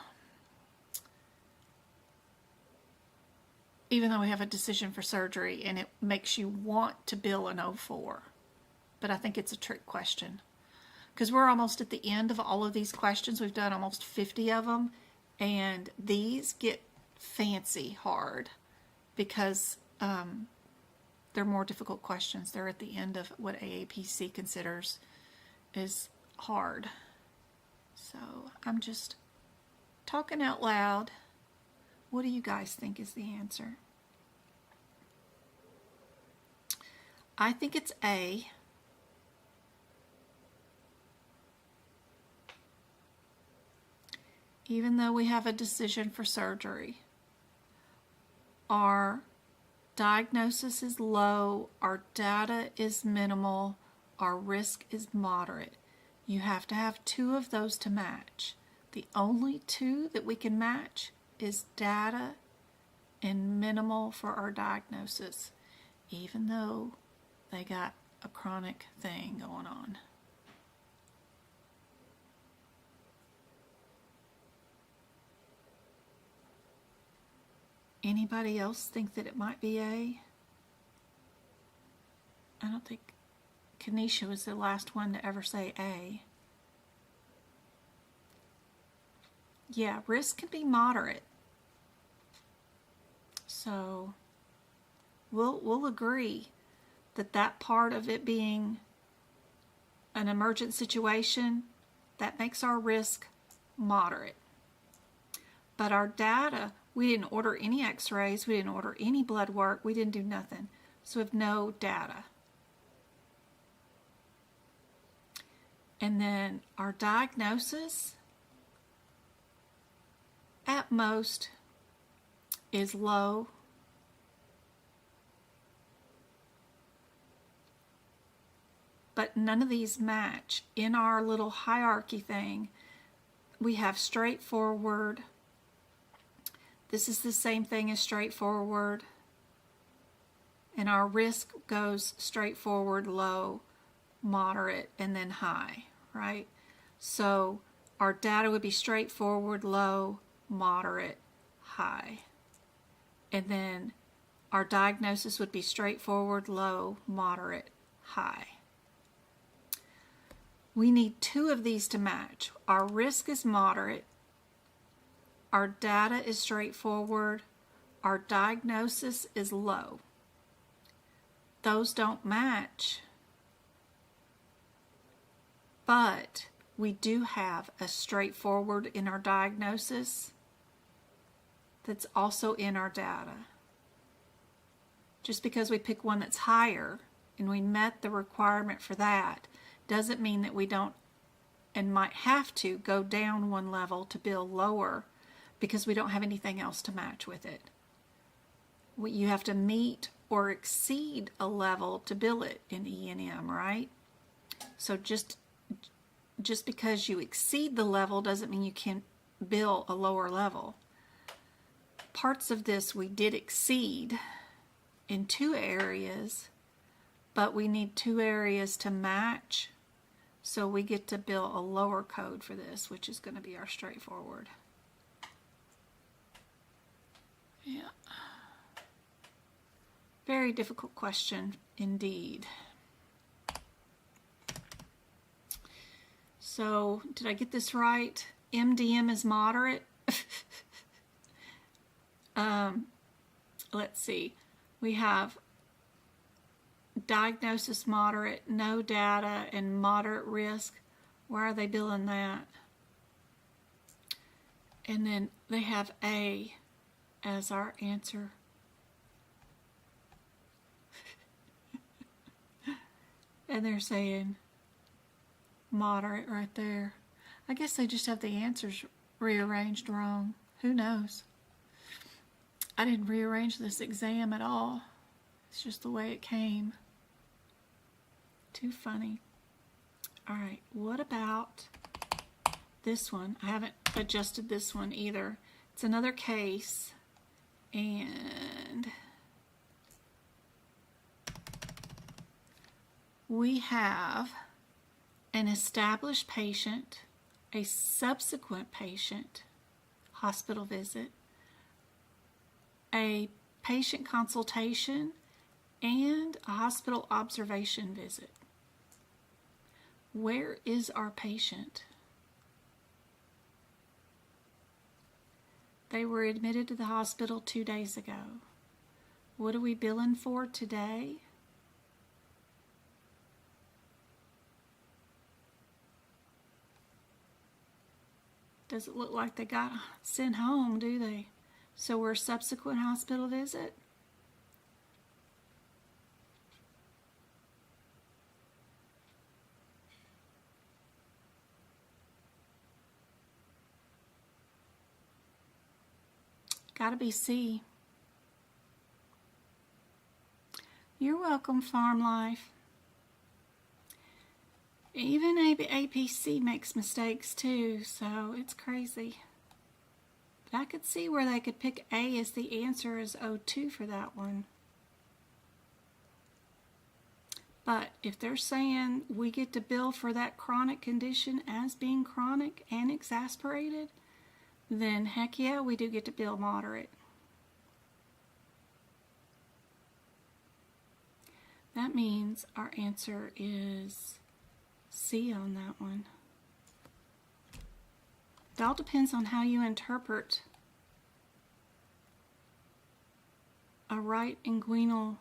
Even though we have a decision for surgery and it makes you want to bill an O4. But I think it's a trick question. Because we're almost at the end of all of these questions. We've done almost 50 of them. And these get fancy hard because they're more difficult questions. They're at the end of what AAPC considers is hard. So I'm just talking out loud. What do you guys think is the answer? I think it's A. even though we have a decision for surgery, our diagnosis is low, our data is minimal, our risk is moderate. You have to have two of those to match. The only two that we can match is data and minimal for our diagnosis, even though they got a chronic thing going on. Anybody else think that it might be A? I don't think Kanisha was the last one to ever say A. Yeah, risk can be moderate. So we'll agree that that part of it being an emergent situation, that makes our risk moderate. But our data, we didn't order any x-rays, we didn't order any blood work, we didn't do nothing. So we have no data. And then our diagnosis, at most, is low. But none of these match. In our little hierarchy thing, we have straightforward. This is the same thing as straightforward. And our risk goes straightforward, low, moderate, and then high, right? So our data would be straightforward, low, moderate, high. And then our diagnosis would be straightforward, low, moderate, high. We need two of these to match. Our risk is moderate, our data is straightforward, our diagnosis is low. Those don't match, but we do have a straightforward in our diagnosis that's also in our data. Just because we pick one that's higher and we met the requirement for that doesn't mean that we don't and might have to go down one level to bill lower because we don't have anything else to match with it. You have to meet or exceed a level to bill it in E&M, right? So just because you exceed the level doesn't mean you can bill a lower level. Parts of this we did exceed in two areas, but we need two areas to match, so we get to bill a lower code for this, which is going to be our straightforward. Yeah. Very difficult question indeed. So, did I get this right? MDM is moderate. Let's see. We have diagnosis moderate, no data, and moderate risk. Why are they billing that? And then they have A as our answer. And they're saying moderate right there. I guess they just have the answers rearranged wrong. Who knows? I didn't rearrange this exam at all. It's just the way it came. Too funny. All right, what about this one? I haven't adjusted this one either. It's another case, and we have an established patient, a subsequent patient, hospital visit, a patient consultation, and a hospital observation visit. Where is our patient? They were admitted to the hospital 2 days ago. What are we billing for today? Doesn't look like they got sent home, do they? So we're a subsequent hospital visit? Gotta be C. You're welcome, Farm Life. Even APC makes mistakes too, so it's crazy. But I could see where they could pick A as the answer as O2 for that one. But if they're saying we get to bill for that chronic condition as being chronic and exasperated, then heck yeah, we do get to bill moderate. That means our answer is C on that one. It all depends on how you interpret a right inguinal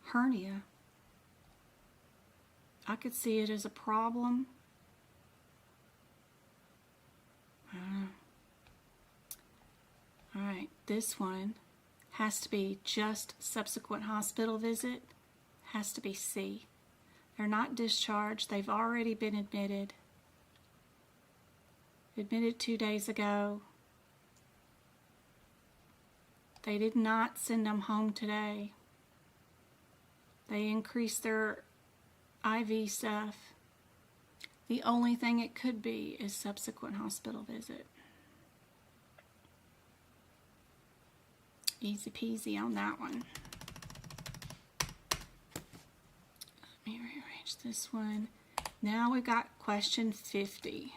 hernia. I could see it as a problem. All right, this one has to be just subsequent hospital visit. Has to be C. They're not discharged. They've already been admitted. Admitted 2 days ago. They did not send them home today. They increased their IV stuff. The only thing it could be is subsequent hospital visit. Easy peasy on that one. Let me rearrange this one. Now we've got question 50.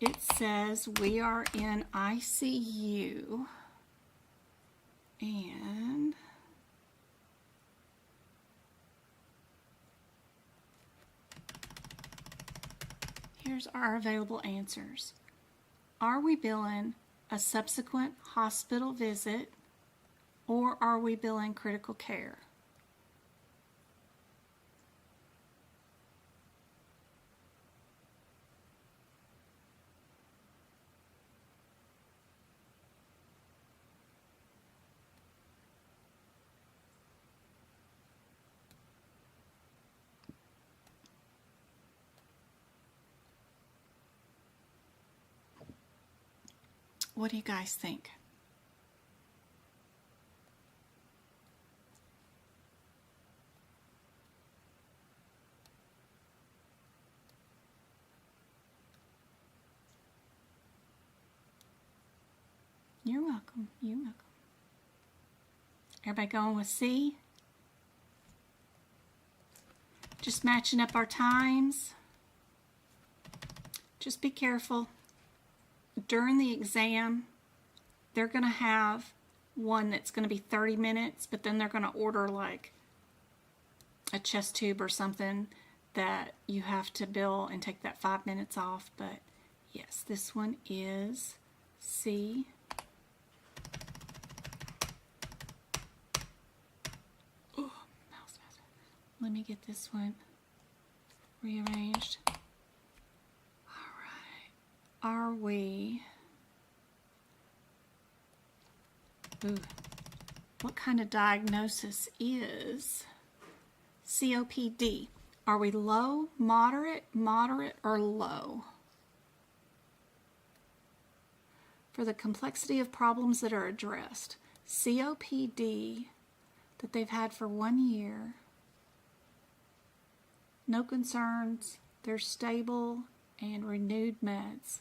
It says we are in ICU and here's our available answers. Are we billing a subsequent hospital visit or are we billing critical care? What do you guys think? You're welcome. You're welcome. Everybody going with C? Just matching up our times. Just be careful. During the exam, they're going to have one that's going to be 30 minutes, but then they're going to order like a chest tube or something that you have to bill and take that 5 minutes off. But yes, this one is C. Oh, mouse. Let me get this one rearranged. Are we, what kind of diagnosis is COPD? Are we low, moderate, or low? For the complexity of problems that are addressed, COPD that they've had for 1 year, no concerns, they're stable, and renewed meds.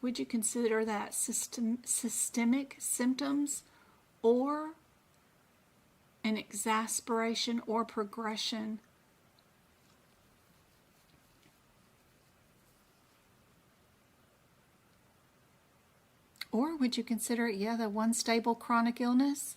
Would you consider that systemic symptoms or an exacerbation or progression? Or would you consider it, yeah, the one stable chronic illness?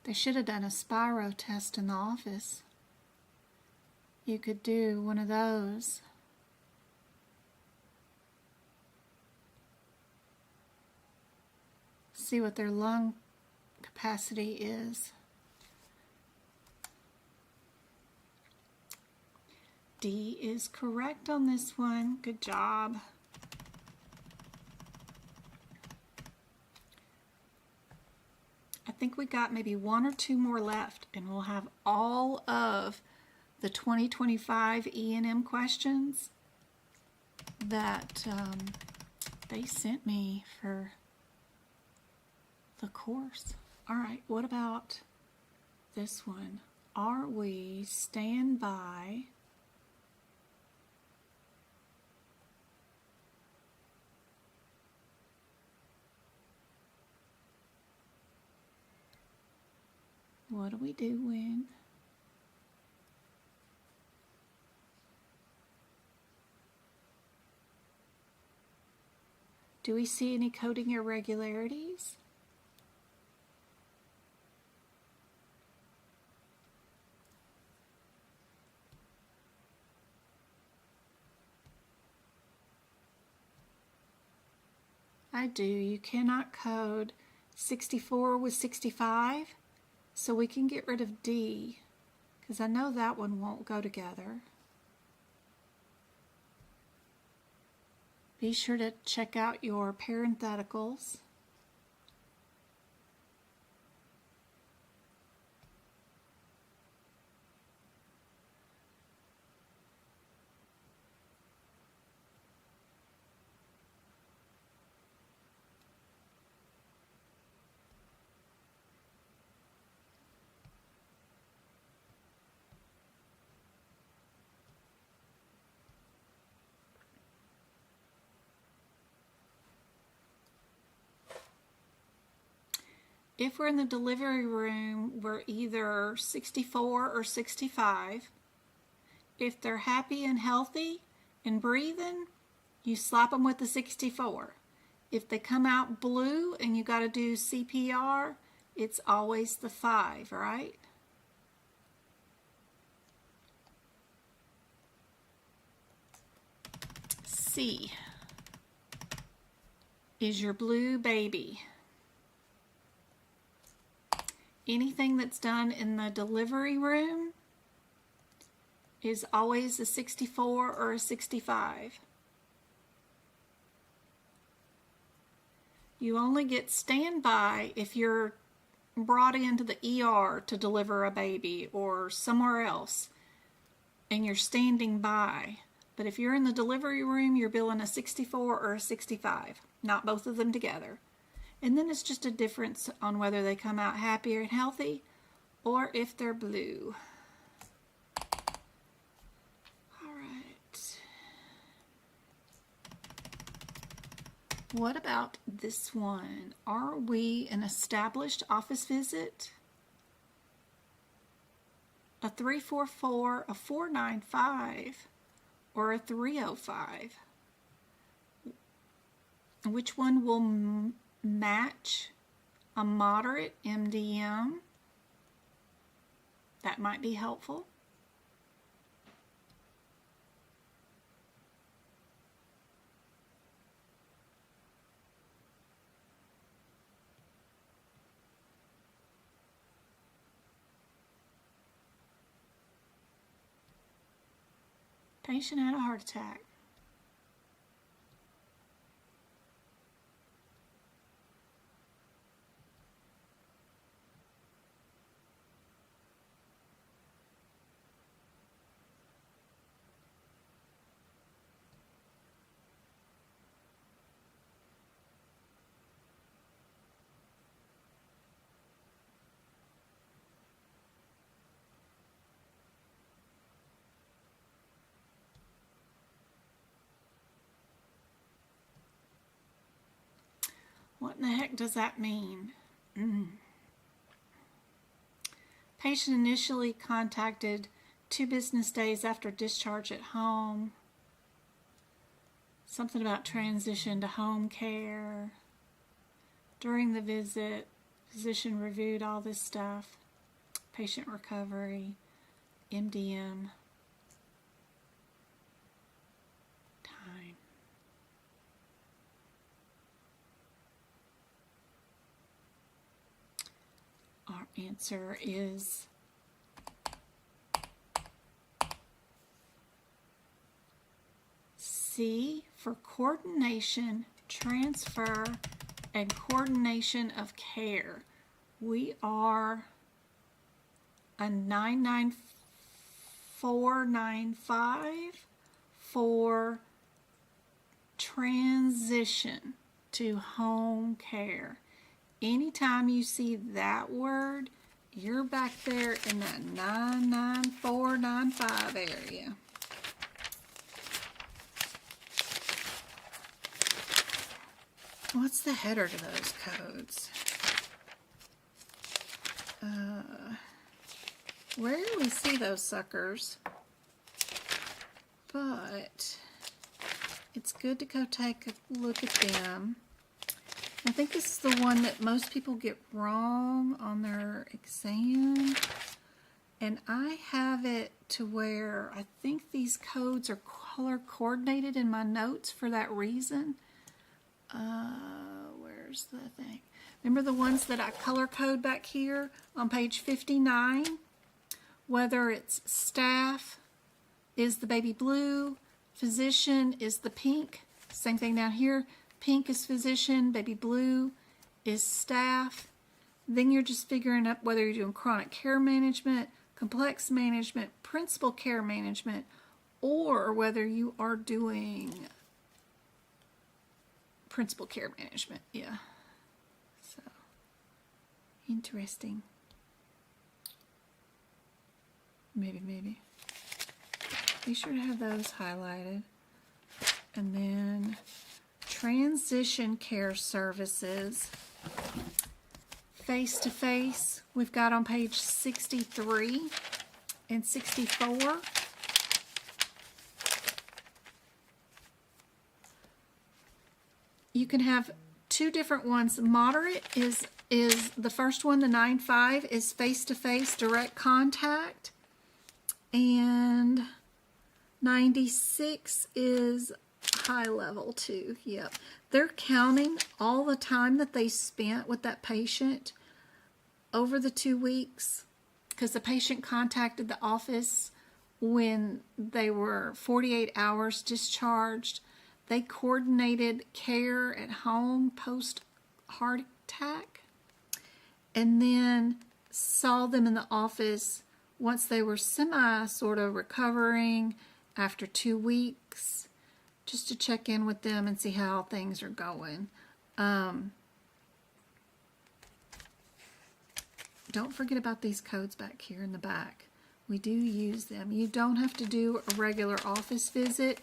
They should have done a spiro test in the office. You could do one of those. See what their lung capacity is. D is correct on this one. Good job. think we got maybe 1 or 2 more left, and we'll have all of the 2025 E&M questions that they sent me for the course. All right, what about this one? Are we standby? What do we do when? Do we see any coding irregularities? I do. You cannot code 64 with 65, so we can get rid of D, because I know that one won't go together. Be sure to check out your parentheticals. If we're in the delivery room, we're either 64 or 65. If they're happy and healthy and breathing, you slap them with the 64. If they come out blue and you got to do CPR, it's always the 5, right? C is your blue baby. Anything that's done in the delivery room is always a 64 or a 65. You only get standby if you're brought into the ER to deliver a baby or somewhere else and you're standing by. But if you're in the delivery room, you're billing a 64 or a 65, not both of them together. And then it's just a difference on whether they come out happy and healthy or if they're blue. All right. What about this one? Are we an established office visit? A 344, a 495, or a 305? Which one will match a moderate MDM? That might be helpful. Patient had a heart attack. What in the heck does that mean? Patient initially contacted 2 business days after discharge at home. Something about transition to home care. During the visit, physician reviewed all this stuff. Patient recovery, MDM. Time. Our answer is C for coordination, transfer, and coordination of care. We are a 99495 for transition to home care. Anytime you see that word, you're back there in that 99495 area. What's the header to those codes? Rarely see those suckers, but it's good to go take a look at them. I think this is the one that most people get wrong on their exam, and I have it to where I think these codes are color coordinated in my notes for that reason. Where's the thing? Remember the ones that I color code back here on page 59? Whether it's staff is the baby blue, physician is the pink. Same thing down here. Pink is physician, baby blue is staff. Then you're just figuring out whether you're doing chronic care management, complex management, principal care management, or whether you are doing principal care management. Yeah. So, interesting. Maybe. Be sure to have those highlighted. And then transition care services. Face-to-face, we've got on page 63 and 64. You can have two different ones. Moderate is the first one, the 9.5, is face-to-face direct contact. And 96 is high level too. Yep. They're counting all the time that they spent with that patient over the 2 weeks, because the patient contacted the office when they were 48 hours discharged. They coordinated care at home post heart attack, and then saw them in the office once they were sort of recovering after 2 weeks, just to check in with them and see how things are going. Don't forget about these codes back here in the back. We do use them. You don't have to do a regular office visit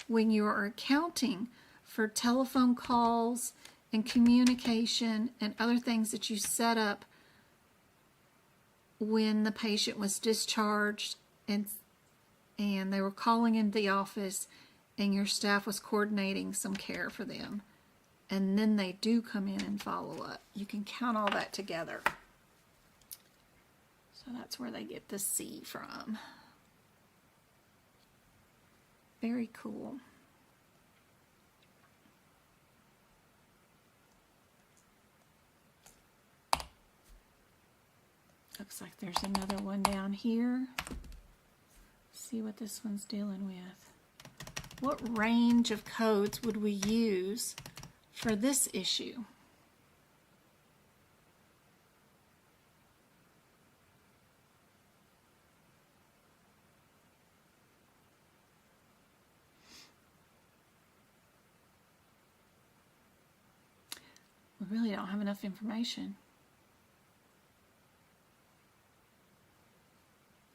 when you are accounting for telephone calls and communication and other things that you set up when the patient was discharged and they were calling into the office and your staff was coordinating some care for them. And then they do come in and follow up. You can count all that together. So that's where they get the C from. Very cool. Looks like there's another one down here. See what this one's dealing with. What range of codes would we use for this issue? We really don't have enough information.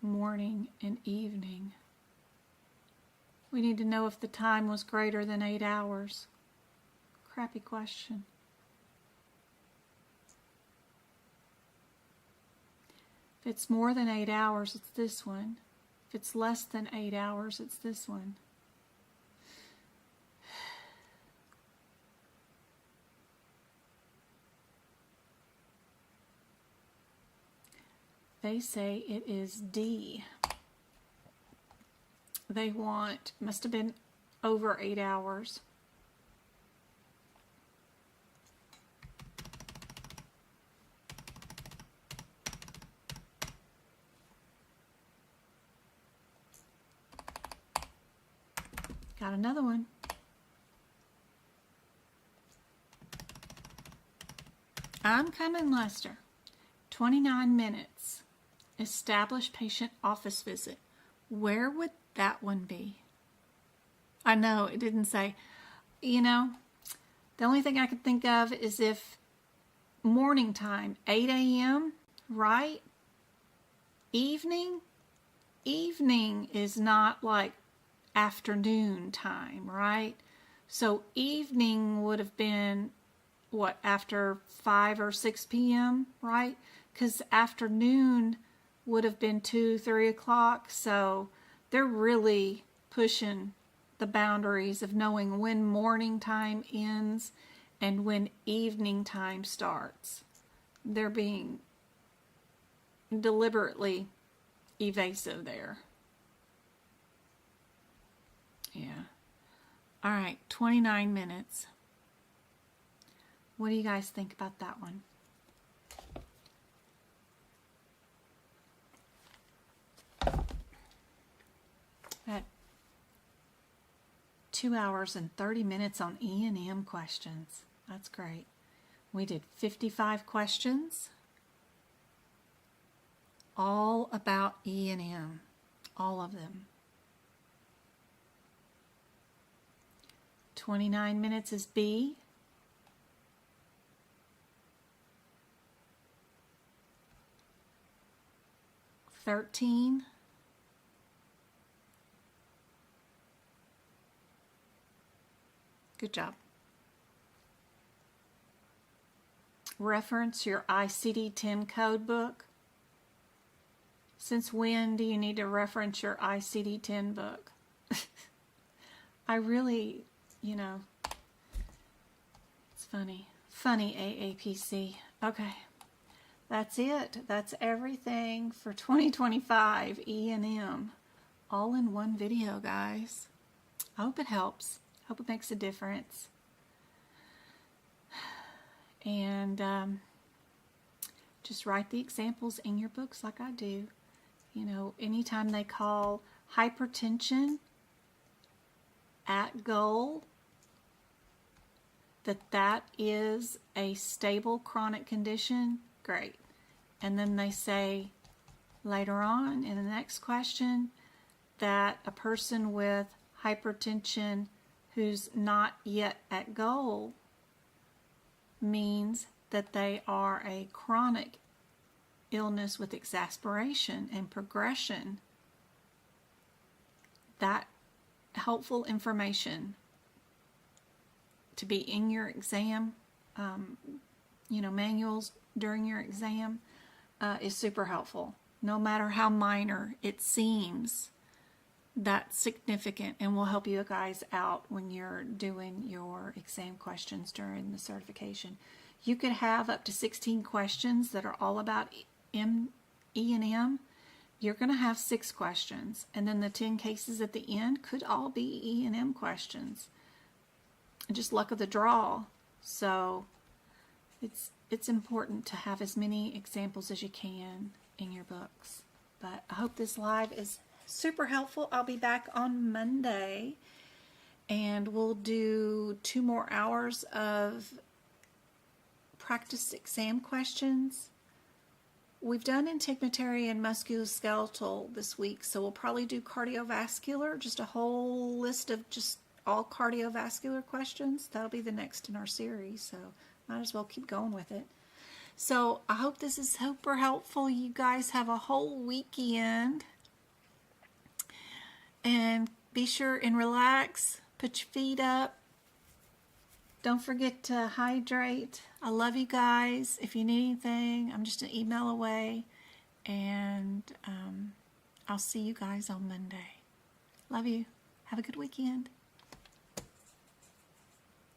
Morning and evening. We need to know if the time was greater than 8 hours. Crappy question. If it's more than 8 hours, it's this one. If it's less than 8 hours, it's this one. They say it is D. They want, must have been over 8 hours. Got another one. I'm coming, Lester. 29 minutes. Establish patient office visit. Where would that one be? I know it didn't say. You know, the only thing I could think of is if morning time, 8 a.m., right? Evening? Evening is not like afternoon time, right? So evening would have been, what, after 5 or 6 p.m., right? Because afternoon would have been 2, 3 o'clock. So they're really pushing the boundaries of knowing when morning time ends and when evening time starts. They're being deliberately evasive there. Yeah. All right, 29 minutes. What do you guys think about that one? At 2 hours and 30 minutes on E&M questions. That's great. We did 55 questions, all about E&M, all of them. 29 minutes is B. $13. Good job. Reference your ICD-10 code book. Since when do you need to reference your ICD-10 book? I really, you know, it's funny. Funny, aapc. Okay, that's it. That's everything for 2025 E&M. All in one video, guys. I hope it helps. Hope it makes a difference. And just write the examples in your books like I do. You know, anytime they call hypertension at goal, that is a stable chronic condition, great. And then they say later on in the next question that a person with hypertension who's not yet at goal means that they are a chronic illness with exasperation and progression. That helpful information to be in your exam, you know, manuals during your exam is super helpful. No matter how minor it seems, that's significant and will help you guys out when you're doing your exam questions during the certification. You could have up to 16 questions that are all about E&M. You're going to have 6 questions, and then the 10 cases at the end could all be E&M questions. Just luck of the draw. So it's important to have as many examples as you can in your books. But I hope this live is super helpful. I'll be back on Monday and we'll do 2 more hours of practice exam questions. We've done integumentary and musculoskeletal this week, so we'll probably do cardiovascular, just a whole list of just all cardiovascular questions. That'll be the next in our series, so might as well keep going with it. So I hope this is super helpful. You guys have a whole weekend. And be sure and relax. Put your feet up. Don't forget to hydrate. I love you guys. If you need anything, I'm just an email away. And I'll see you guys on Monday. Love you. Have a good weekend.